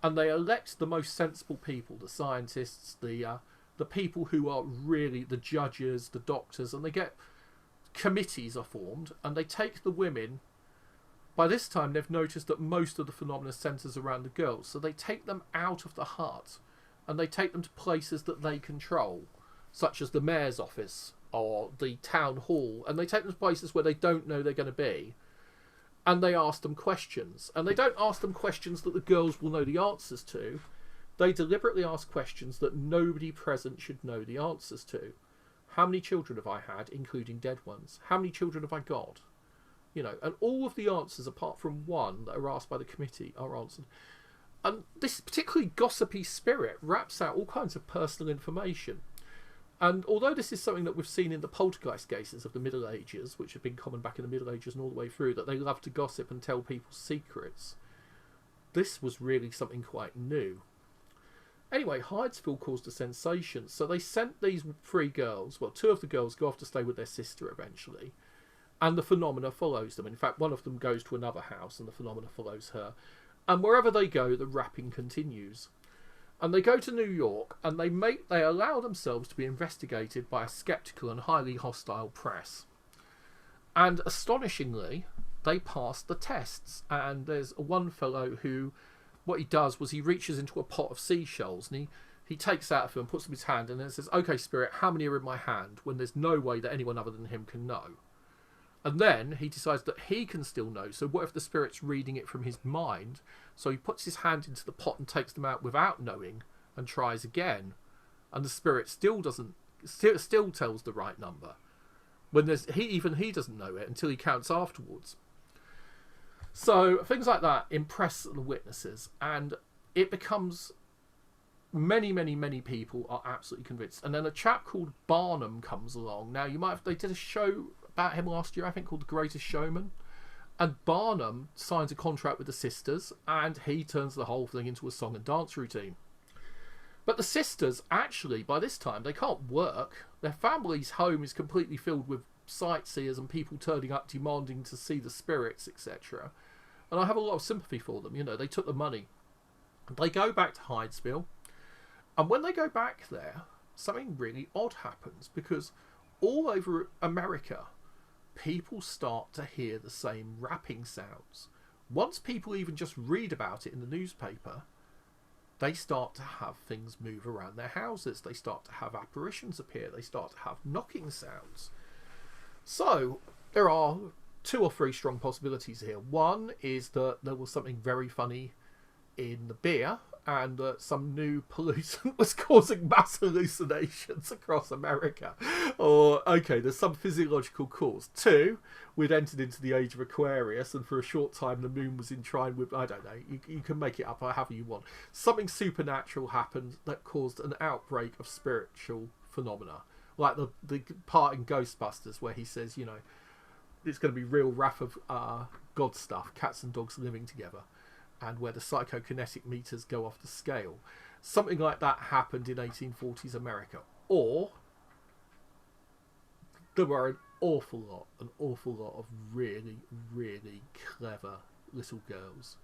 and they elect the most sensible people, the scientists, the people who are really the judges, the doctors, and they get... committees are formed, and they take the women. By this time they've noticed that most of the phenomena centres around the girls, so they take them out of the hut and they take them to places that they control, such as the mayor's office or the town hall, and they take them to places where they don't know they're going to be, and they ask them questions. And they don't ask them questions that the girls will know the answers to. They deliberately ask questions that nobody present should know the answers to. How many children have I had, including dead ones? How many children have I got? You know, and all of the answers, apart from one that are asked by the committee, are answered. And this particularly gossipy spirit raps out all kinds of personal information. And although this is something that we've seen in the poltergeist cases of the Middle Ages, which have been common back in the Middle Ages and all the way through, that they love to gossip and tell people's secrets, this was really something quite new. Anyway, Hydesville caused a sensation, so they sent these 3 girls, well, 2 of the girls go off to stay with their sister eventually, and the phenomena follows them. In fact, one of them goes to another house, and the phenomena follows her. And wherever they go, the rapping continues. And they go to New York, and they allow themselves to be investigated by a sceptical and highly hostile press. And astonishingly, they pass the tests. And there's one fellow who... what he does was he reaches into a pot of seashells, and he takes out a few and puts them in his hand, and then says, okay, spirit, how many are in my hand, when there's no way that anyone other than him can know. And then he decides that he can still know. So what if the spirit's reading it from his mind? So he puts his hand into the pot and takes them out without knowing, and tries again. And the spirit still tells the right number. when he doesn't know it until he counts afterwards. So things like that impress the witnesses, and it becomes many people are absolutely convinced. And then a chap called Barnum comes along. Now they did a show about him last year, I think, called The Greatest Showman. And Barnum signs a contract with the sisters, and he turns the whole thing into a song and dance routine. But the sisters, actually, by this time, they can't work. Their family's home is completely filled with sightseers and people turning up demanding to see the spirits, etc. And I have a lot of sympathy for them. They took the money. They go back to Hydesville. And when they go back there, something really odd happens, because all over America, people start to hear the same rapping sounds. Once people even just read about it in the newspaper, they start to have things move around their houses. They start to have apparitions appear. They start to have knocking sounds. So there are 2 or 3 strong possibilities here. One is that there was something very funny in the beer, and some new pollutant was causing mass hallucinations across America. Or, okay, there's some physiological cause. 2, we'd entered into the age of Aquarius, and for a short time the moon was in trine with, I don't know, you can make it up however you want. Something supernatural happened that caused an outbreak of spiritual phenomena. Like the part in Ghostbusters where he says, it's going to be real wrath of God stuff, cats and dogs living together, and where the psychokinetic meters go off the scale. Something like that happened in 1840s America. Or there were an awful lot of really clever little girls,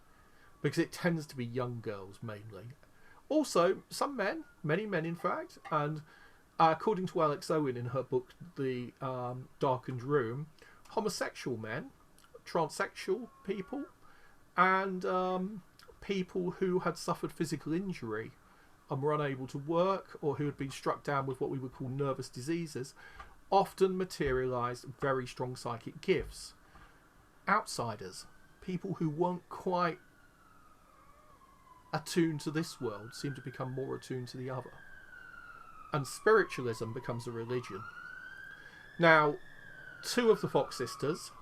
because it tends to be young girls mainly. Also, some men, many men in fact, and according to Alex Owen in her book The Darkened Room, homosexual men, transsexual people, and people who had suffered physical injury and were unable to work, or who had been struck down with what we would call nervous diseases, often materialised very strong psychic gifts. Outsiders, people who weren't quite attuned to this world, seem to become more attuned to the other. And spiritualism becomes a religion. Now, 2 of the Fox sisters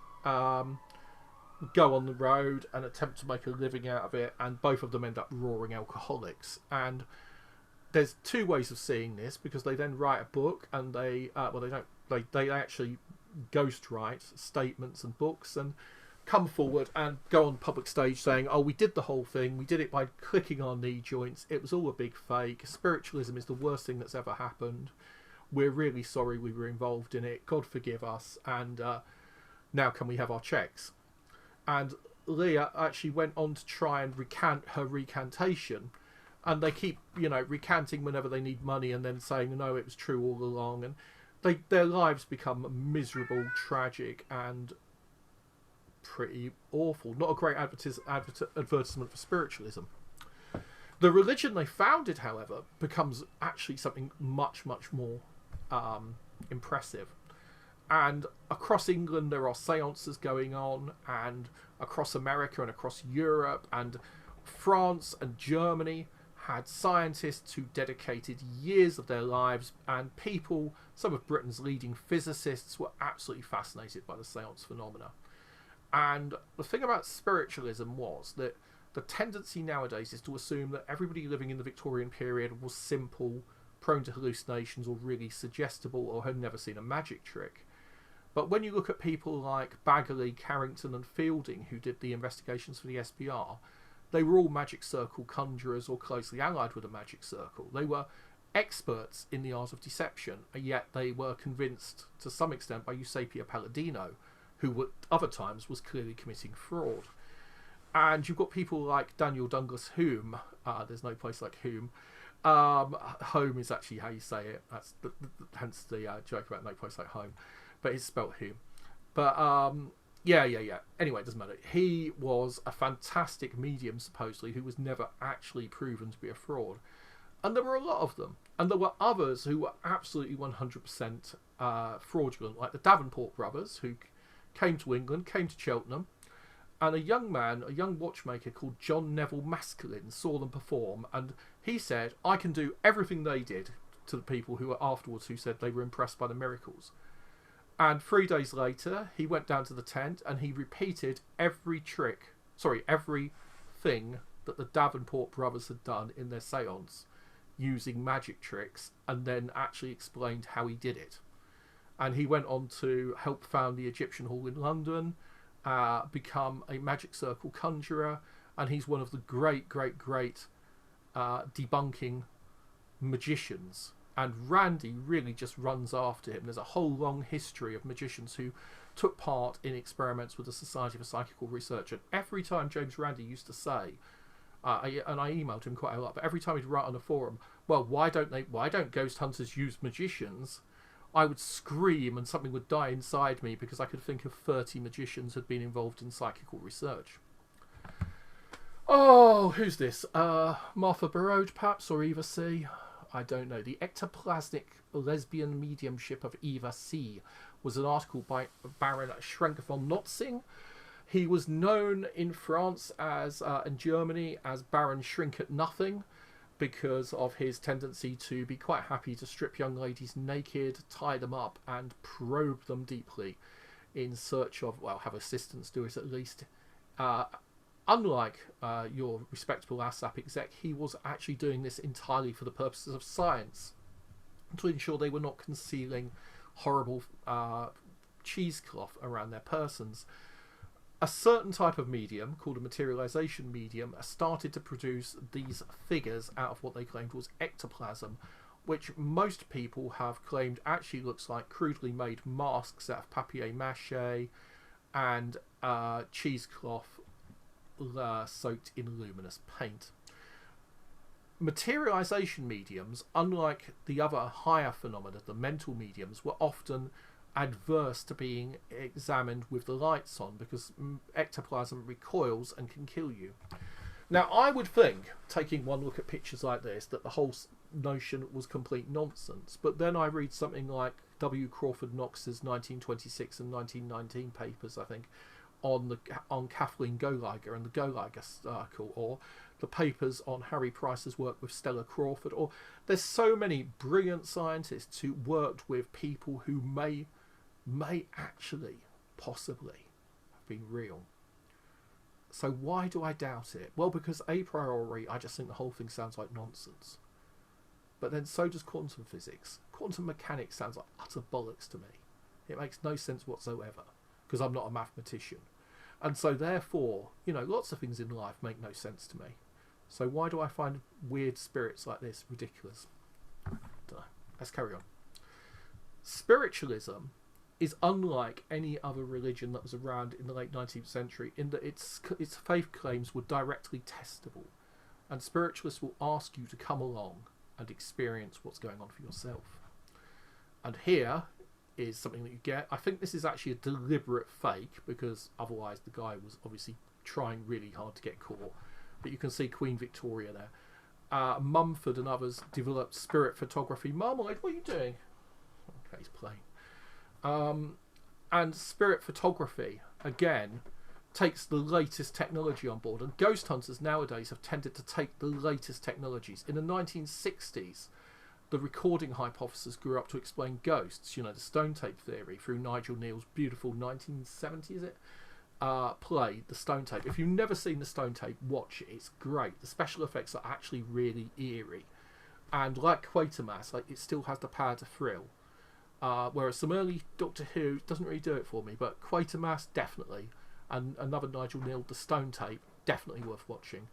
go on the road and attempt to make a living out of it, and both of them end up roaring alcoholics. And there's 2 ways of seeing this, because they then write a book, and they actually ghostwrite statements and books and come forward and go on public stage saying, oh, we did the whole thing, we did it by clicking our knee joints, it was all a big fake, spiritualism is the worst thing that's ever happened, we're really sorry we were involved in it, God forgive us, and now can we have our checks? And Leah actually went on to try and recant her recantation, and they keep recanting whenever they need money, and then saying no, it was true all along, and their lives become miserable, tragic, and pretty awful. Not a great advertisement for spiritualism. The religion they founded, however, becomes actually something much more impressive. And across England there are seances going on, and across America and across Europe and France and Germany had scientists who dedicated years of their lives, and people, some of Britain's leading physicists, were absolutely fascinated by the seance phenomena. And the thing about spiritualism was that the tendency nowadays is to assume that everybody living in the Victorian period was simple, prone to hallucinations, or really suggestible, or had never seen a magic trick. But when you look at people like Baggerly, Carrington and Fielding, who did the investigations for the SPR, they were all magic circle conjurers or closely allied with a magic circle. They were experts in the art of deception, and yet they were convinced to some extent by Eusapia Palladino, who at other times was clearly committing fraud. And you've got people like Daniel Douglas Hume. There's no place like Hume. Home is actually how you say it. That's hence the joke about no place like home. But it's spelt Hume. But yeah. Anyway, it doesn't matter. He was a fantastic medium, supposedly, who was never actually proven to be a fraud. And there were a lot of them. And there were others who were absolutely 100% fraudulent, like the Davenport brothers, who came to England, came to Cheltenham, and a young watchmaker called John Neville Maskelyne saw them perform, and he said, I can do everything they did, to the people who were afterwards who said they were impressed by the miracles. And 3 days later, he went down to the tent and he repeated everything that the Davenport brothers had done in their seance using magic tricks, and then actually explained how he did it. And he went on to help found the Egyptian Hall in London, become a magic circle conjurer, and he's one of the great debunking magicians. And Randi really just runs after him. There's a whole long history of magicians who took part in experiments with the Society for Psychical Research. And every time James Randi used to say, and I emailed him quite a lot, but every time he'd write on a forum, well, why don't ghost hunters use magicians? I would scream and something would die inside me, because I could think of 30 magicians had been involved in psychical research. Oh, who's this? Martha Burrowes, perhaps, or Eva C. I don't know. The ectoplasmic lesbian mediumship of Eva C. was an article by Baron Schrenk von Notzing. He was known in France and Germany as Baron Shrink at Nothing, because of his tendency to be quite happy to strip young ladies naked, tie them up, and probe them deeply in search of, well, have assistants do it at least. Unlike your respectable ASSAP exec, he was actually doing this entirely for the purposes of science, to ensure they were not concealing horrible cheesecloth around their persons. A certain type of medium, called a materialization medium, started to produce these figures out of what they claimed was ectoplasm, which most people have claimed actually looks like crudely made masks out of papier-mâché and cheesecloth soaked in luminous paint. Materialization mediums, unlike the other higher phenomena, the mental mediums, were often adverse to being examined with the lights on, because ectoplasm recoils and can kill you. Now, I would think, taking one look at pictures like this, that the whole notion was complete nonsense, but then I read something like W. Crawford Knox's 1926 and 1919 papers, I think, on Kathleen Goliger and the Goliger circle, or the papers on Harry Price's work with Stella Crawford, or there's so many brilliant scientists who worked with people who may actually possibly have been real. So why do I doubt it? Well, because a priori I just think the whole thing sounds like nonsense. But then so does quantum physics. Quantum mechanics sounds like utter bollocks to me. It makes no sense whatsoever, because I'm not a mathematician. And so therefore, lots of things in life make no sense to me. So why do I find weird spirits like this ridiculous? Dunno. Let's carry on. Spiritualism is unlike any other religion that was around in the late 19th century, in that its faith claims were directly testable, and spiritualists will ask you to come along and experience what's going on for yourself. And here is something that you get. I think this is actually a deliberate fake, because otherwise the guy was obviously trying really hard to get caught. But you can see Queen Victoria there. Mumford and others developed spirit photography. Marmalade, what are you doing? Okay, he's playing. And spirit photography, again, takes the latest technology on board. And ghost hunters nowadays have tended to take the latest technologies. In the 1960s, the recording hypothesis grew up to explain ghosts. The stone tape theory, through Nigel Neal's beautiful 1970, is it? Play, The Stone Tape. If you've never seen The Stone Tape, watch it. It's great. The special effects are actually really eerie. And like Quatermass, it still has the power to thrill. Whereas some early Doctor Who doesn't really do it for me, but Quatermass, definitely. And another Nigel Neal, The Stone Tape, definitely worth watching.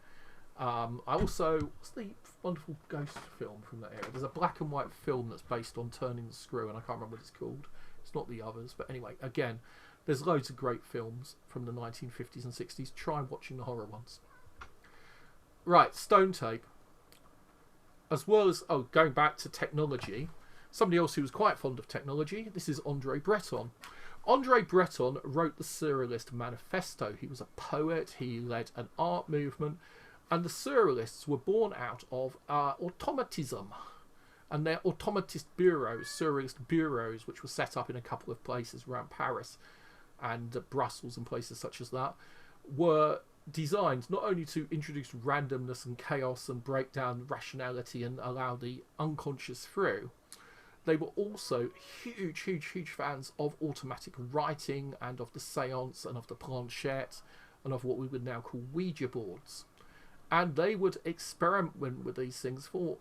I also, what's the wonderful ghost film from that era? There's a black and white film that's based on Turning the Screw, and I can't remember what it's called. It's not the others, but anyway, again, there's loads of great films from the 1950s and 60s. Try watching the horror ones. Right, Stone Tape. As well as, going back to technology, somebody else who was quite fond of technology, this is André Breton. André Breton wrote the Surrealist Manifesto. He was a poet, he led an art movement, and the Surrealists were born out of automatism and their automatist bureaus, Surrealist bureaus, which were set up in a couple of places around Paris and Brussels and places such as that, were designed not only to introduce randomness and chaos and break down rationality and allow the unconscious through. they were also huge fans of automatic writing and of the seance and of the planchette and of what we would now call Ouija boards. And they would experiment with these things for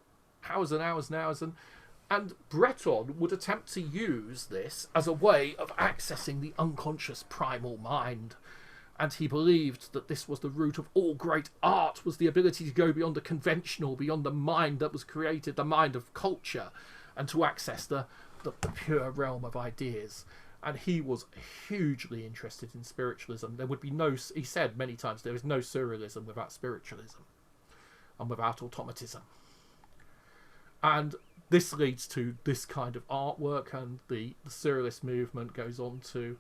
hours and hours and hours. And Breton would attempt to use this as a way of accessing the unconscious primal mind. And he believed that this was the root of all great art, was the ability to go beyond the conventional, beyond the mind that was created, the mind of culture, and to access the pure realm of ideas. And he was hugely interested in spiritualism. There would be no, he said many times, there is no surrealism without spiritualism and without automatism. And this leads to this kind of artwork, and the surrealist movement goes on to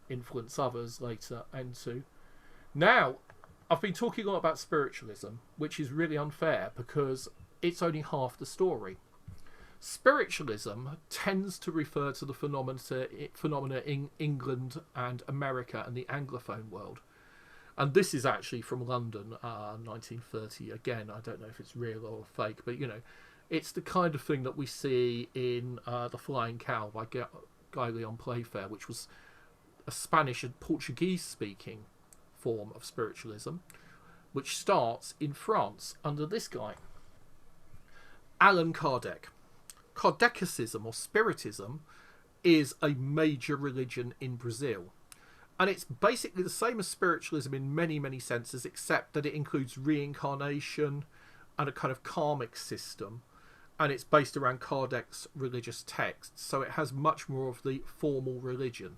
influence others later into. Now, I've been talking a lot about spiritualism, which is really unfair because it's only half the story. Spiritualism tends to refer to the phenomena in England and America and the Anglophone world. And this is actually from London, 1930. Again, I don't know if it's real or fake, but, you know, it's the kind of thing that we see in The Flying Cow by Guy Leon Playfair, which was a Spanish and Portuguese-speaking form of spiritualism, which starts in France under this guy, Allan Kardec. Kardecicism or Spiritism is a major religion in Brazil. And it's basically the same as spiritualism in many senses, except that it includes reincarnation and a kind of karmic system. And it's based around Kardec's religious texts. So it has much more of the formal religion.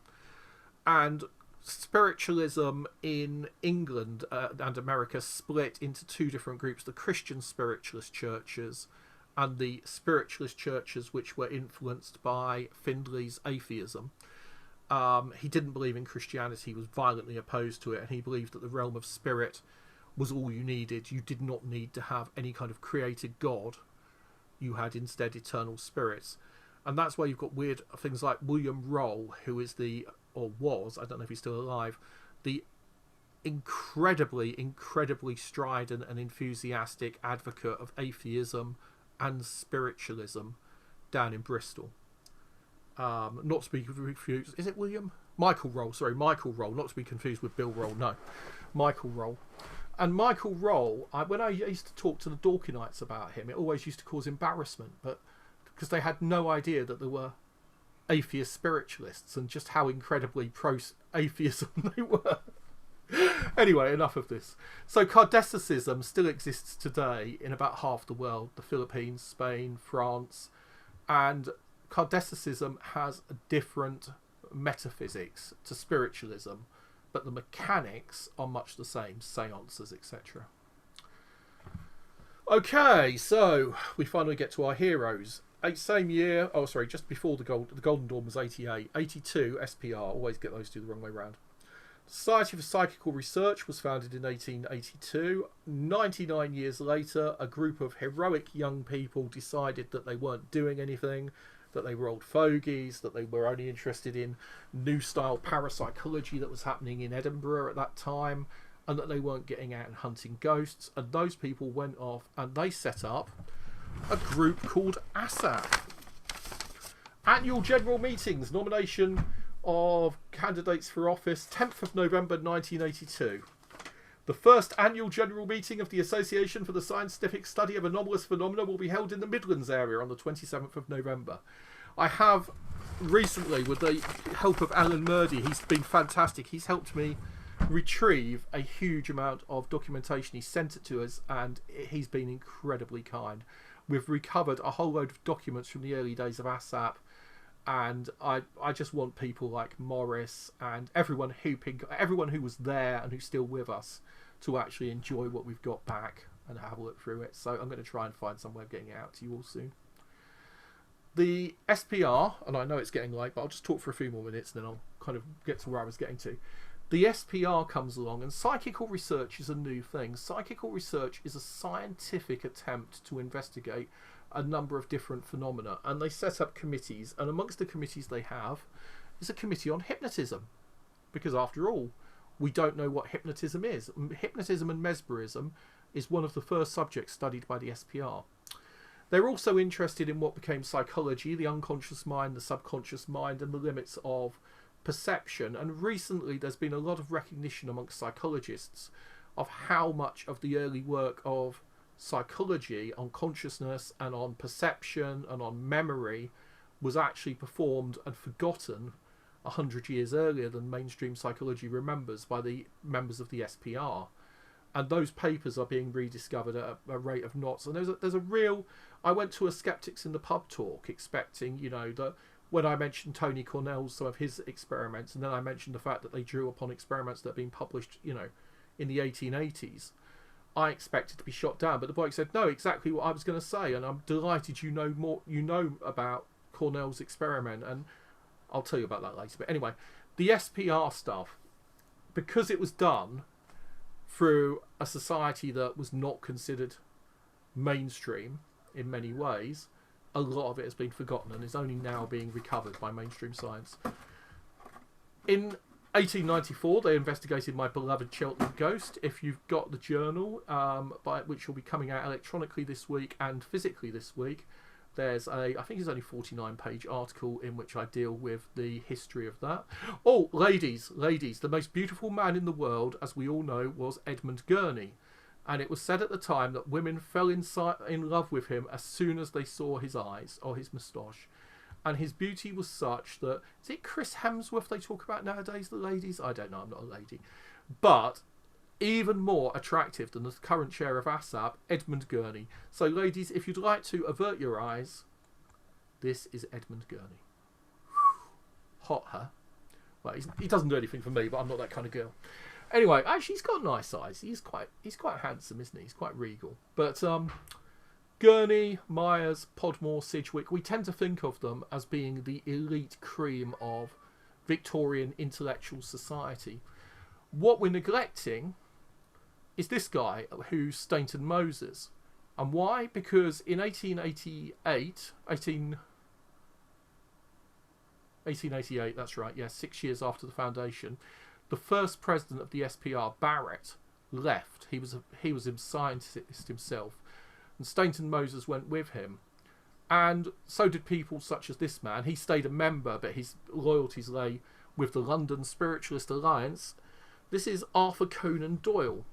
And spiritualism in England and America split into two different groups, the Christian Spiritualist Churches and the Spiritualist Churches, which were influenced by Findlay's atheism. He didn't believe in Christianity, he was violently opposed to it, and he believed that the realm of spirit was all you needed. You did not need to have any kind of created God. You had instead eternal spirits. And that's why you've got weird things like William Roll, who is or was, I don't know if he's still alive, the incredibly strident and enthusiastic advocate of atheism and spiritualism down in Bristol. Not to be confused, is it Michael Roll, not to be confused with Bill Roll, no, Michael Roll. And Michael Roll, when I used to talk to the Dawkinites about him, it always used to cause embarrassment, but because they had no idea that there were atheist spiritualists and just how incredibly pro-atheism they were. Anyway, enough of this. So Kardecicism still exists today in about half the world, the Philippines, Spain, France, and Kardecicism has a different metaphysics to spiritualism, but the mechanics are much the same, seances, etc. Okay, so we finally get to our heroes. Same year, just before the Golden Dawn was 88. 82, SPR, always get those two the wrong way around. Society for Psychical Research was founded in 1882. 99 years later, a group of heroic young people decided that they weren't doing anything, that they were old fogies, that they were only interested in new style parapsychology that was happening in Edinburgh at that time, and that they weren't getting out and hunting ghosts. And those people went off and they set up a group called ASSAP. Annual General Meetings, nomination of candidates for office, 10th of November 1982. The first annual general meeting of the Association for the Scientific Study of Anomalous Phenomena will be held in the Midlands area on the 27th of November. I have recently, with the help of Alan Murdy, he's been fantastic. He's helped me retrieve a huge amount of documentation. He sent it to us and he's been incredibly kind. We've recovered a whole load of documents from the early days of ASSAP, and I just want people like Morris and everyone who was there and who's still with us to actually enjoy what we've got back and have a look through it. So I'm going to try and find some way of getting it out to you all soon. The SPR, and I know it's getting late, but I'll just talk for a few more minutes and then I'll kind of get to where I was getting to. The SPR comes along, and psychical research is a new thing. Psychical research is a scientific attempt to investigate a number of different phenomena, and they set up committees, and amongst the committees they have is a committee on hypnotism, because after all, we don't know what hypnotism is. Hypnotism and mesmerism is one of the first subjects studied by the SPR. They're also interested in what became psychology, the unconscious mind, the subconscious mind, and the limits of perception. And recently there's been a lot of recognition amongst psychologists of how much of the early work of psychology on consciousness and on perception and on memory was actually performed and forgotten 100 years earlier than mainstream psychology remembers by the members of the SPR. And those papers are being rediscovered at a rate of knots. And there's a real... I went to a Skeptics in the Pub talk expecting, you know, that when I mentioned Tony Cornell's, some of his experiments, and then I mentioned the fact that they drew upon experiments that had been published, you know, in the 1880s, I expected to be shot down. But the bloke said, no, exactly what I was going to say. And I'm delighted you know about Cornell's experiment. And I'll tell you about that later. But anyway, the SPR stuff, because it was done through a society that was not considered mainstream in many ways, a lot of it has been forgotten and is only now being recovered by mainstream science. In 1894, they investigated my beloved Cheltenham ghost. If you've got the journal, which will be coming out electronically this week and physically this week, there's I think it's only 49-page article in which I deal with the history of that. Oh, ladies, the most beautiful man in the world, as we all know, was Edmund Gurney. And it was said at the time that women fell in love with him as soon as they saw his eyes or his moustache. And his beauty was such that... Is it Chris Hemsworth they talk about nowadays, the ladies? I don't know, I'm not a lady. But even more attractive than the current chair of ASSAP, Edmund Gurney. So, ladies, if you'd like to avert your eyes, this is Edmund Gurney. Hot, huh? Well, he doesn't do anything for me, but I'm not that kind of girl. Anyway, actually, he's got nice eyes. He's quite handsome, isn't he? He's quite regal. But Gurney, Myers, Podmore, Sidgwick, we tend to think of them as being the elite cream of Victorian intellectual society. What we're neglecting is this guy who's Stainton Moses. And why? Because in 1888, that's right, yes, 6 years after the foundation, the first president of the SPR, Barrett, left. He was a scientist himself. And Stainton Moses went with him. And so did people such as this man. He stayed a member, but his loyalties lay with the London Spiritualist Alliance. This is Arthur Conan Doyle.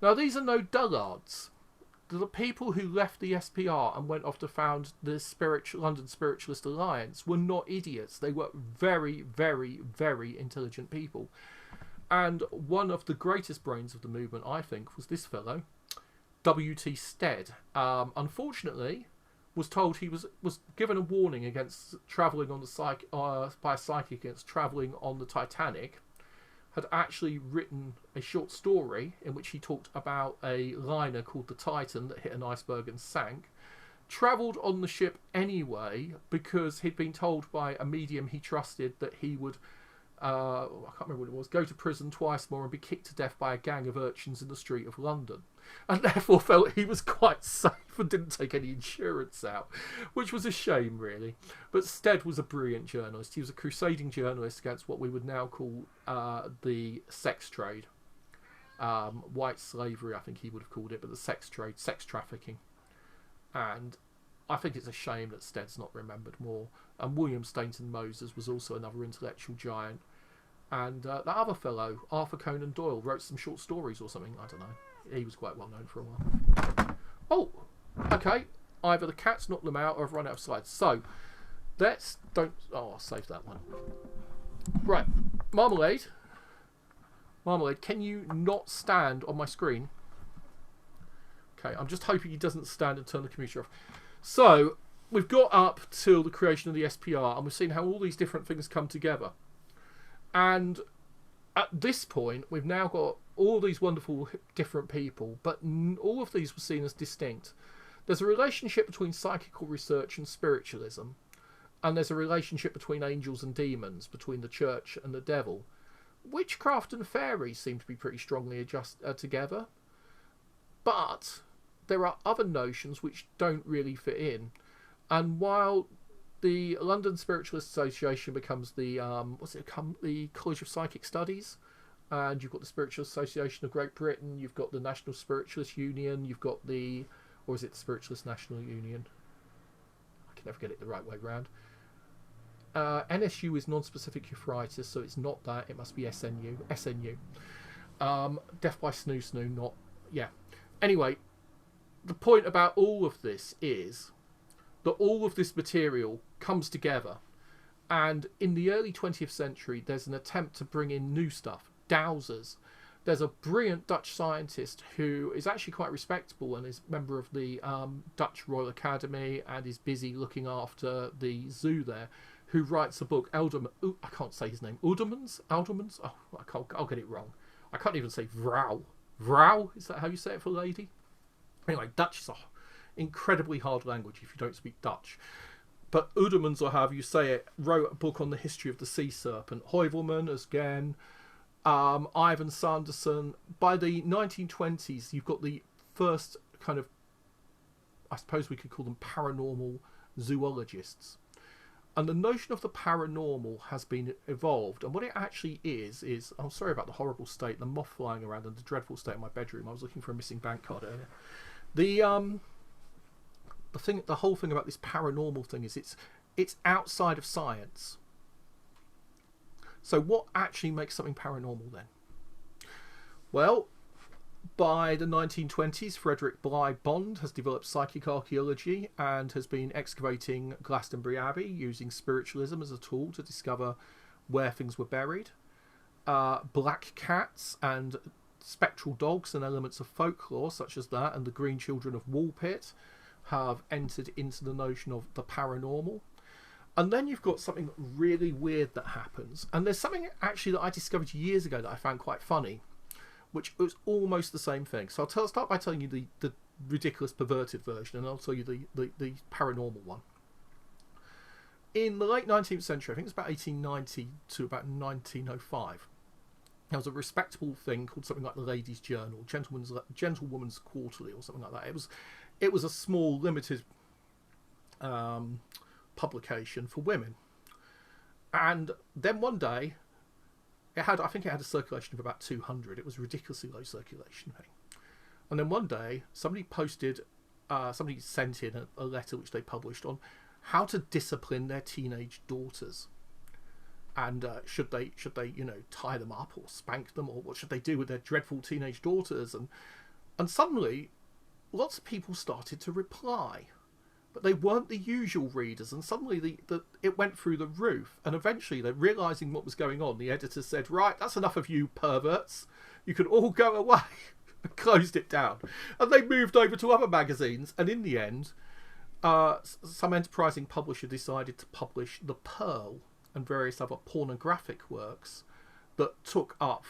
Now, these are no dullards. The people who left the SPR and went off to found the London Spiritualist Alliance were not idiots. They were very, very, very intelligent people. And one of the greatest brains of the movement, I think, was this fellow, W.T. Stead. Unfortunately, was told he was given a warning against travelling on the by a psychic against travelling on the Titanic. Had actually written a short story in which he talked about a liner called the Titan that hit an iceberg and sank. Travelled on the ship anyway because he'd been told by a medium he trusted that he would, I can't remember what it was, go to prison twice more and be kicked to death by a gang of urchins in the street of London. And therefore felt he was quite safe and didn't take any insurance out, which was a shame, really. But Stead was a brilliant journalist. He was a crusading journalist against what we would now call the sex trade. White slavery, I think he would have called it, but the sex trade, sex trafficking. And I think it's a shame that Stead's not remembered more. And William Stainton Moses was also another intellectual giant. And that other fellow, Arthur Conan Doyle, wrote some short stories or something, I don't know. He was quite well known for a while. Oh, okay. Either the cat's knocked them out or I've run out of slides. So, I'll save that one. Right. Marmalade, can you not stand on my screen? Okay, I'm just hoping he doesn't stand and turn the computer off. So, we've got up till the creation of the SPR and we've seen how all these different things come together. And at this point, we've now got all these wonderful different people, but all of these were seen as distinct. There's a relationship between psychical research and spiritualism, and there's a relationship between angels and demons, between the church and the devil. Witchcraft and fairy seem to be pretty strongly together, but there are other notions which don't really fit in. And while the London Spiritualist Association becomes the the College of Psychic Studies, and you've got the Spiritualist Association of Great Britain, you've got the National Spiritualist Union, you've got the Spiritualist National Union? can never get it the right way round. NSU is non-specific euphoritis, so it's not that. It must be SNU. Death by snoo snoo, not... Yeah. Anyway, the point about all of this is that all of this material comes together, and in the early 20th century there's an attempt to bring in new stuff, dowsers. There's a brilliant Dutch scientist who is actually quite respectable and is a member of the Dutch Royal Academy and is busy looking after the zoo there, who writes a book, I can't say his name, Aldermans? Oh, I'll get it wrong. I can't even say vrouw. Vrouw? Is that how you say it for lady? Anyway, Dutch is an incredibly hard language if you don't speak Dutch. But Aldermans, or however you say it, wrote a book on the history of the sea serpent. Heuvelman, again, Ivan Sanderson. By the 1920s, you've got the first kind of, I suppose we could call them paranormal zoologists. And the notion of the paranormal has been evolved. And what it actually is, I'm sorry about the horrible state, the moth flying around and the dreadful state of my bedroom. I was looking for a missing bank card earlier. The whole thing about this paranormal thing is it's outside of science. So what actually makes something paranormal then? Well, by the 1920s, Frederick Bligh Bond has developed psychic archaeology and has been excavating Glastonbury Abbey using spiritualism as a tool to discover where things were buried. Black cats and spectral dogs and elements of folklore such as that and the Green Children of Woolpit have entered into the notion of the paranormal. And then you've got something really weird that happens. And there's something actually that I discovered years ago that I found quite funny, which was almost the same thing. So I'll start by telling you the ridiculous perverted version, and I'll tell you the paranormal one. In the late 19th century, I think it was about 1890 to about 1905, there was a respectable thing called something like the Ladies' Journal, Gentlewoman's Quarterly, or something like that. It was a small, limited publication for women. And then one day, I think it had a circulation of about 200. It was a ridiculously low circulation thing. And then one day, somebody sent in a letter which they published on how to discipline their teenage daughters. And should they tie them up or spank them, or what should they do with their dreadful teenage daughters? And suddenly, lots of people started to reply. But they weren't the usual readers, and suddenly it went through the roof. And eventually, they're realising what was going on. The editor said, right, that's enough of you perverts. You can all go away. And closed it down. And they moved over to other magazines. And in the end, some enterprising publisher decided to publish The Pearl and various other pornographic works that took up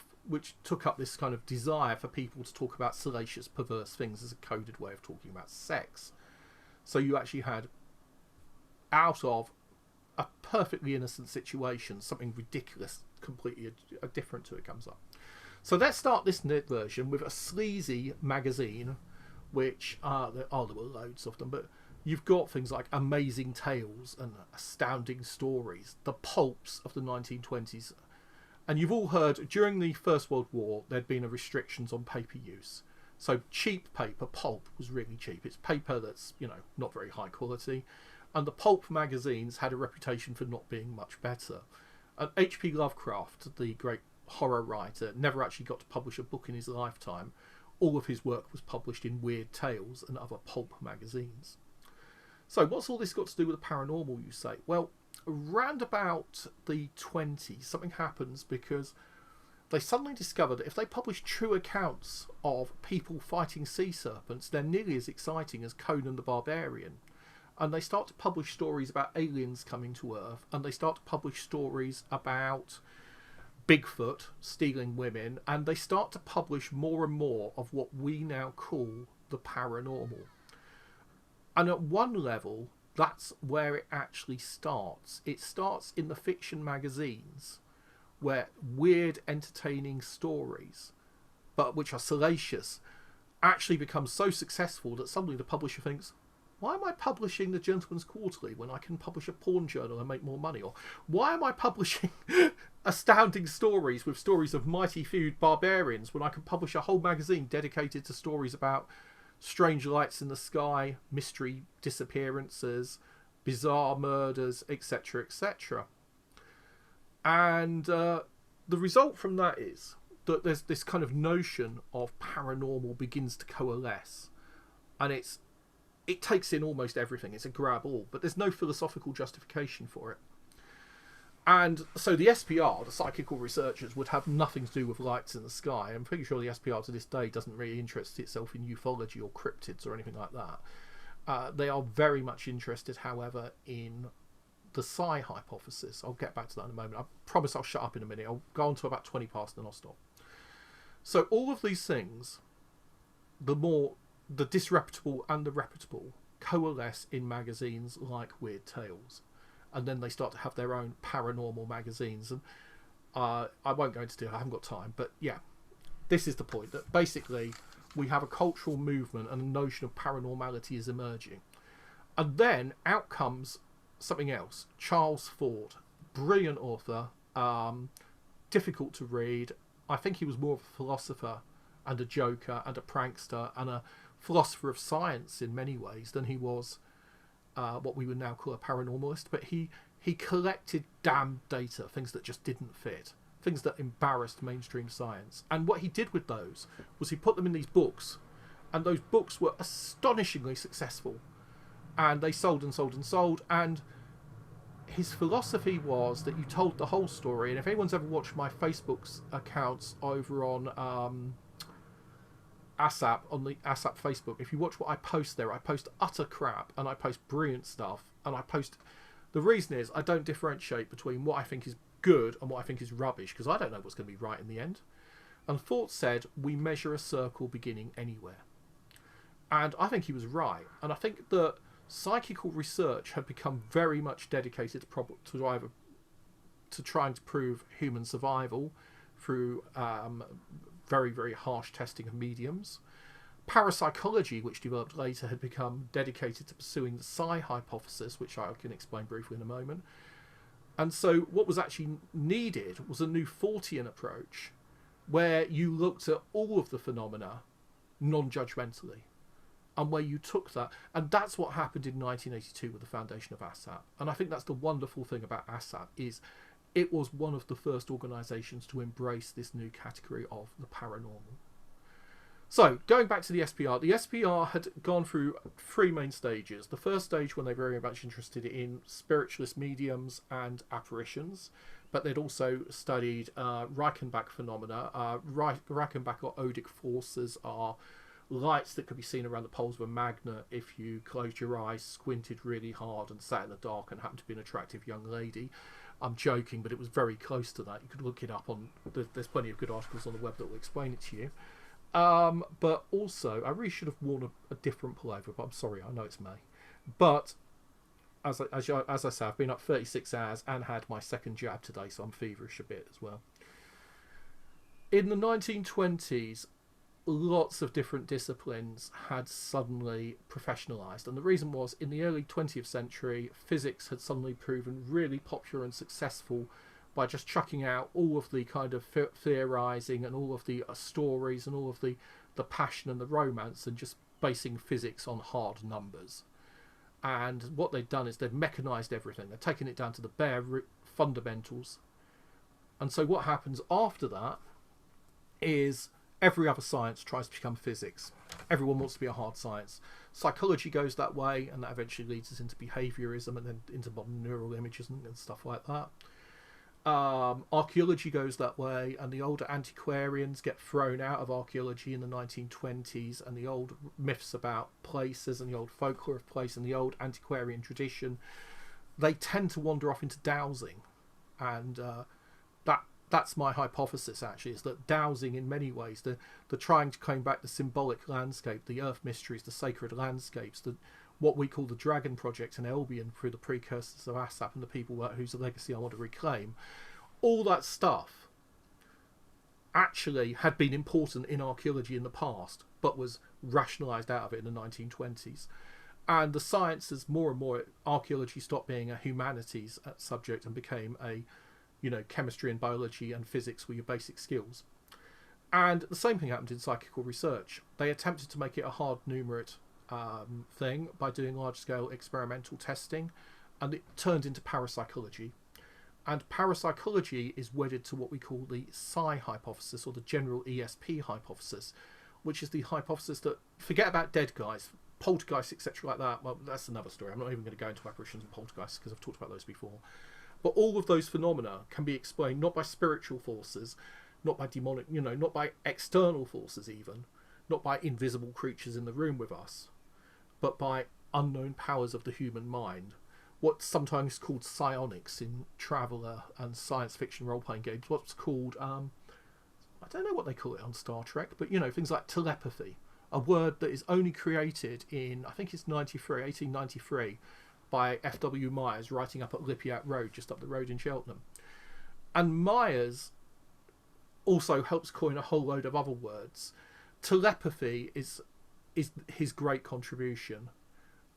this kind of desire for people to talk about salacious, perverse things as a coded way of talking about sex. So you actually had, out of a perfectly innocent situation, something ridiculous, completely different to it comes up. So let's start this version with a sleazy magazine, which there were loads of them, but you've got things like Amazing Tales and Astounding Stories, the pulps of the 1920s. And you've all heard, during the First World War, there'd been restrictions on paper use. So cheap paper, pulp, was really cheap. It's paper that's, not very high quality. And the pulp magazines had a reputation for not being much better. And H.P. Lovecraft, the great horror writer, never actually got to publish a book in his lifetime. All of his work was published in Weird Tales and other pulp magazines. So what's all this got to do with the paranormal, you say? Well, around about the 20s, something happens because they suddenly discovered that if they publish true accounts of people fighting sea serpents, they're nearly as exciting as Conan the Barbarian. And they start to publish stories about aliens coming to Earth, and they start to publish stories about Bigfoot stealing women, and they start to publish more and more of what we now call the paranormal. And at one level, that's where it actually starts. It starts in the fiction magazines, where weird, entertaining stories, but which are salacious, actually become so successful that suddenly the publisher thinks, why am I publishing the Gentleman's Quarterly when I can publish a porn journal and make more money? Or why am I publishing Astounding Stories with stories of mighty feud barbarians when I can publish a whole magazine dedicated to stories about strange lights in the sky, mystery disappearances, bizarre murders, etc., etc. And the result from that is that there's this kind of notion of paranormal begins to coalesce, and it takes in almost everything. It's a grab all, but there's no philosophical justification for it. And so the SPR, the psychical researchers, would have nothing to do with lights in the sky. I'm pretty sure the SPR to this day doesn't really interest itself in ufology or cryptids or anything like that. They are very much interested, however, in the psi hypothesis. I'll get back to that in a moment. I promise I'll shut up in a minute. I'll go on to about 20 past and I'll stop. So all of these things, the disreputable and the reputable, coalesce in magazines like Weird Tales. And then they start to have their own paranormal magazines. And I won't go into detail, I haven't got time. But yeah, this is the point, that basically we have a cultural movement and a notion of paranormality is emerging. And then out comes something else. Charles Ford, brilliant author, difficult to read. I think he was more of a philosopher and a joker and a prankster and a philosopher of science in many ways than he was what we would now call a paranormalist. But he collected damned data, things that just didn't fit, things that embarrassed mainstream science. And what he did with those was he put them in these books, and those books were astonishingly successful, and they sold and sold and sold. And his philosophy was that you told the whole story. And if anyone's ever watched my Facebook's accounts over on ASSAP, on the ASSAP Facebook, if you watch what I post there, I post utter crap and I post brilliant stuff, and the reason is I don't differentiate between what I think is good and what I think is rubbish, because I don't know what's going to be right in the end. And Thought said we measure a circle beginning anywhere, and I think he was right. And I think that psychical research had become very much dedicated to trying to prove human survival through very, very harsh testing of mediums. Parapsychology, which developed later, had become dedicated to pursuing the psi hypothesis, which I can explain briefly in a moment. And so what was actually needed was a new Fortean approach, where you looked at all of the phenomena non-judgmentally, and where you took that. And that's what happened in 1982 with the foundation of ASSAP. And I think that's the wonderful thing about ASSAP, is it was one of the first organisations to embrace this new category of the paranormal. So, going back to the SPR had gone through three main stages. The first stage, when they were very much interested in spiritualist mediums and apparitions, but they'd also studied Reichenbach phenomena. Reichenbach or odic forces are lights that could be seen around the poles of a magnet if you closed your eyes, squinted really hard, and sat in the dark and happened to be an attractive young lady. I'm joking, but it was very close to that. You could look it up on... There's plenty of good articles on the web that will explain it to you. But also, I really should have worn a different pullover, but I'm sorry, I know it's May. But, as I say, I've been up 36 hours and had my second jab today, so I'm feverish a bit as well. In the 1920s, lots of different disciplines had suddenly professionalised, and the reason was, in the early 20th century, physics had suddenly proven really popular and successful by just chucking out all of the kind of theorising and all of the stories and all of the passion and the romance, and just basing physics on hard numbers. And what they've done is they've mechanised everything. They've taken it down to the bare fundamentals. And so what happens after that is every other science tries to become physics. Everyone wants to be a hard science. Psychology goes that way, and that eventually leads us into behaviourism and then into modern neural images and stuff like that. Archaeology goes that way, and the older antiquarians get thrown out of archaeology in the 1920s, and the old myths about places and the old folklore of place and the old antiquarian tradition, they tend to wander off into dowsing. And that's my hypothesis, actually, is that dowsing, in many ways, the trying to claim back the symbolic landscape, the earth mysteries, the sacred landscapes, what we call the Dragon Project in Albion through the precursors of ASSAP and the people whose legacy I want to reclaim, all that stuff actually had been important in archaeology in the past, but was rationalised out of it in the 1920s. And the sciences, more and more, archaeology stopped being a humanities subject and became a chemistry and biology and physics were your basic skills. And the same thing happened in psychical research. They attempted to make it a hard numerate thing by doing large-scale experimental testing. and it turned into parapsychology. And parapsychology is wedded to what we call the psi hypothesis, or the general ESP hypothesis, which is the hypothesis that, forget about dead guys, poltergeists, etc. like that. Well, that's another story. I'm not even going to go into apparitions and poltergeists because I've talked about those before. But all of those phenomena can be explained not by spiritual forces, not by demonic, not by external forces even, not by invisible creatures in the room with us, but by unknown powers of the human mind. What's sometimes called psionics in Traveller and science fiction role-playing games. What's called, I don't know what they call it on Star Trek, but things like telepathy, a word that is only created in, I think it's 1893, by F.W. Myers, writing up at Lippiatt Road, just up the road in Cheltenham. And Myers also helps coin a whole load of other words. Telepathy is his great contribution.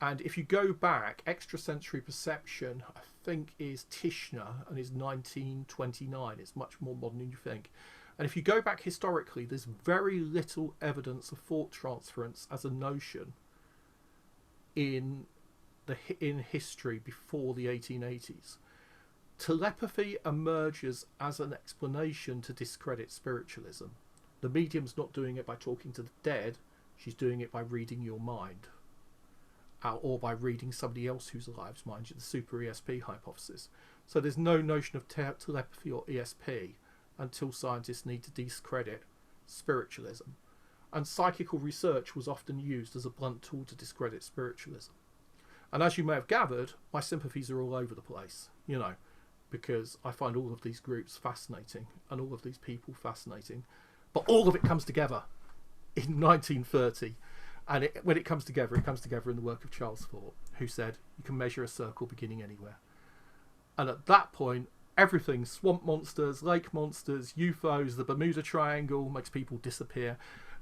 And if you go back, extrasensory perception, I think, is Tishner and is 1929. It's much more modern than you think. And if you go back historically, there's very little evidence of thought transference as a notion in history before the 1880s. Telepathy emerges as an explanation to discredit spiritualism. The medium's not doing it by talking to the dead, she's doing it by reading your mind. Or by reading somebody else who's alive's mind, the super ESP hypothesis. So there's no notion of telepathy or ESP until scientists need to discredit spiritualism. And psychical research was often used as a blunt tool to discredit spiritualism. And as you may have gathered, my sympathies are all over the place, because I find all of these groups fascinating and all of these people fascinating. But all of it comes together in 1930. And when it comes together in the work of Charles Fort, who said, you can measure a circle beginning anywhere. And at that point, everything, swamp monsters, lake monsters, UFOs, the Bermuda Triangle, makes people disappear.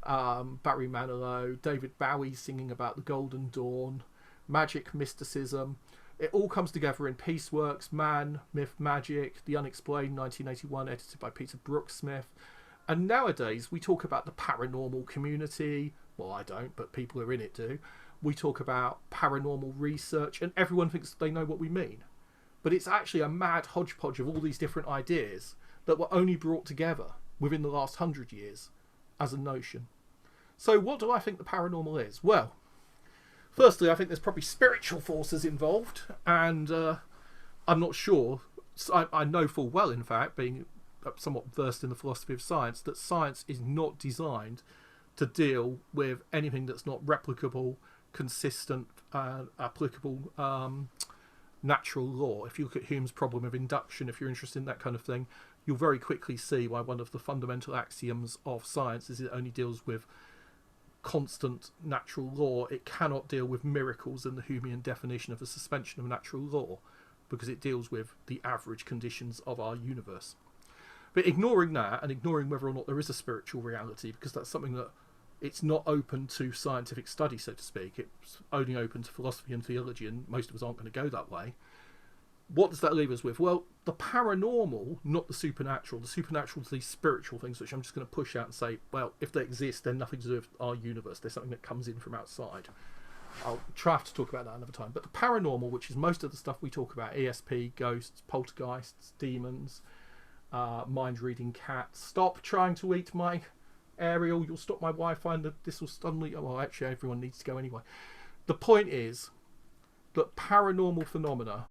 Barry Manilow, David Bowie singing about the Golden Dawn, magic, mysticism. It all comes together in Peaceworks, Man, Myth, Magic, The Unexplained, 1981, edited by Peter Brooksmith. And nowadays, we talk about the paranormal community. Well, I don't, but people who are in it do. We talk about paranormal research, and everyone thinks they know what we mean. But it's actually a mad hodgepodge of all these different ideas that were only brought together within the last 100 years as a notion. So what do I think the paranormal is? Well, firstly, I think there's probably spiritual forces involved, and I'm not sure. I know full well, in fact, being somewhat versed in the philosophy of science, that science is not designed to deal with anything that's not replicable, consistent, applicable natural law. If you look at Hume's problem of induction, if you're interested in that kind of thing, you'll very quickly see why one of the fundamental axioms of science is it only deals with constant natural law. It cannot deal with miracles in the Humean definition of the suspension of natural law, because it deals with the average conditions of our universe. But ignoring that, and ignoring whether or not there is a spiritual reality, because that's something that it's not open to scientific study, so to speak. It's only open to philosophy and theology, and most of us aren't going to go that way. What does that leave us with? Well, the paranormal, not the supernatural. The supernatural is these spiritual things, which I'm just going to push out and say, well, if they exist, they're nothing to do with our universe. They're something that comes in from outside. I'll try to talk about that another time. But the paranormal, which is most of the stuff we talk about, ESP, ghosts, poltergeists, demons, mind-reading cats. Stop trying to eat my aerial. You'll stop my Wi-Fi, and this will suddenly... Well, actually, everyone needs to go anyway. The point is that paranormal phenomena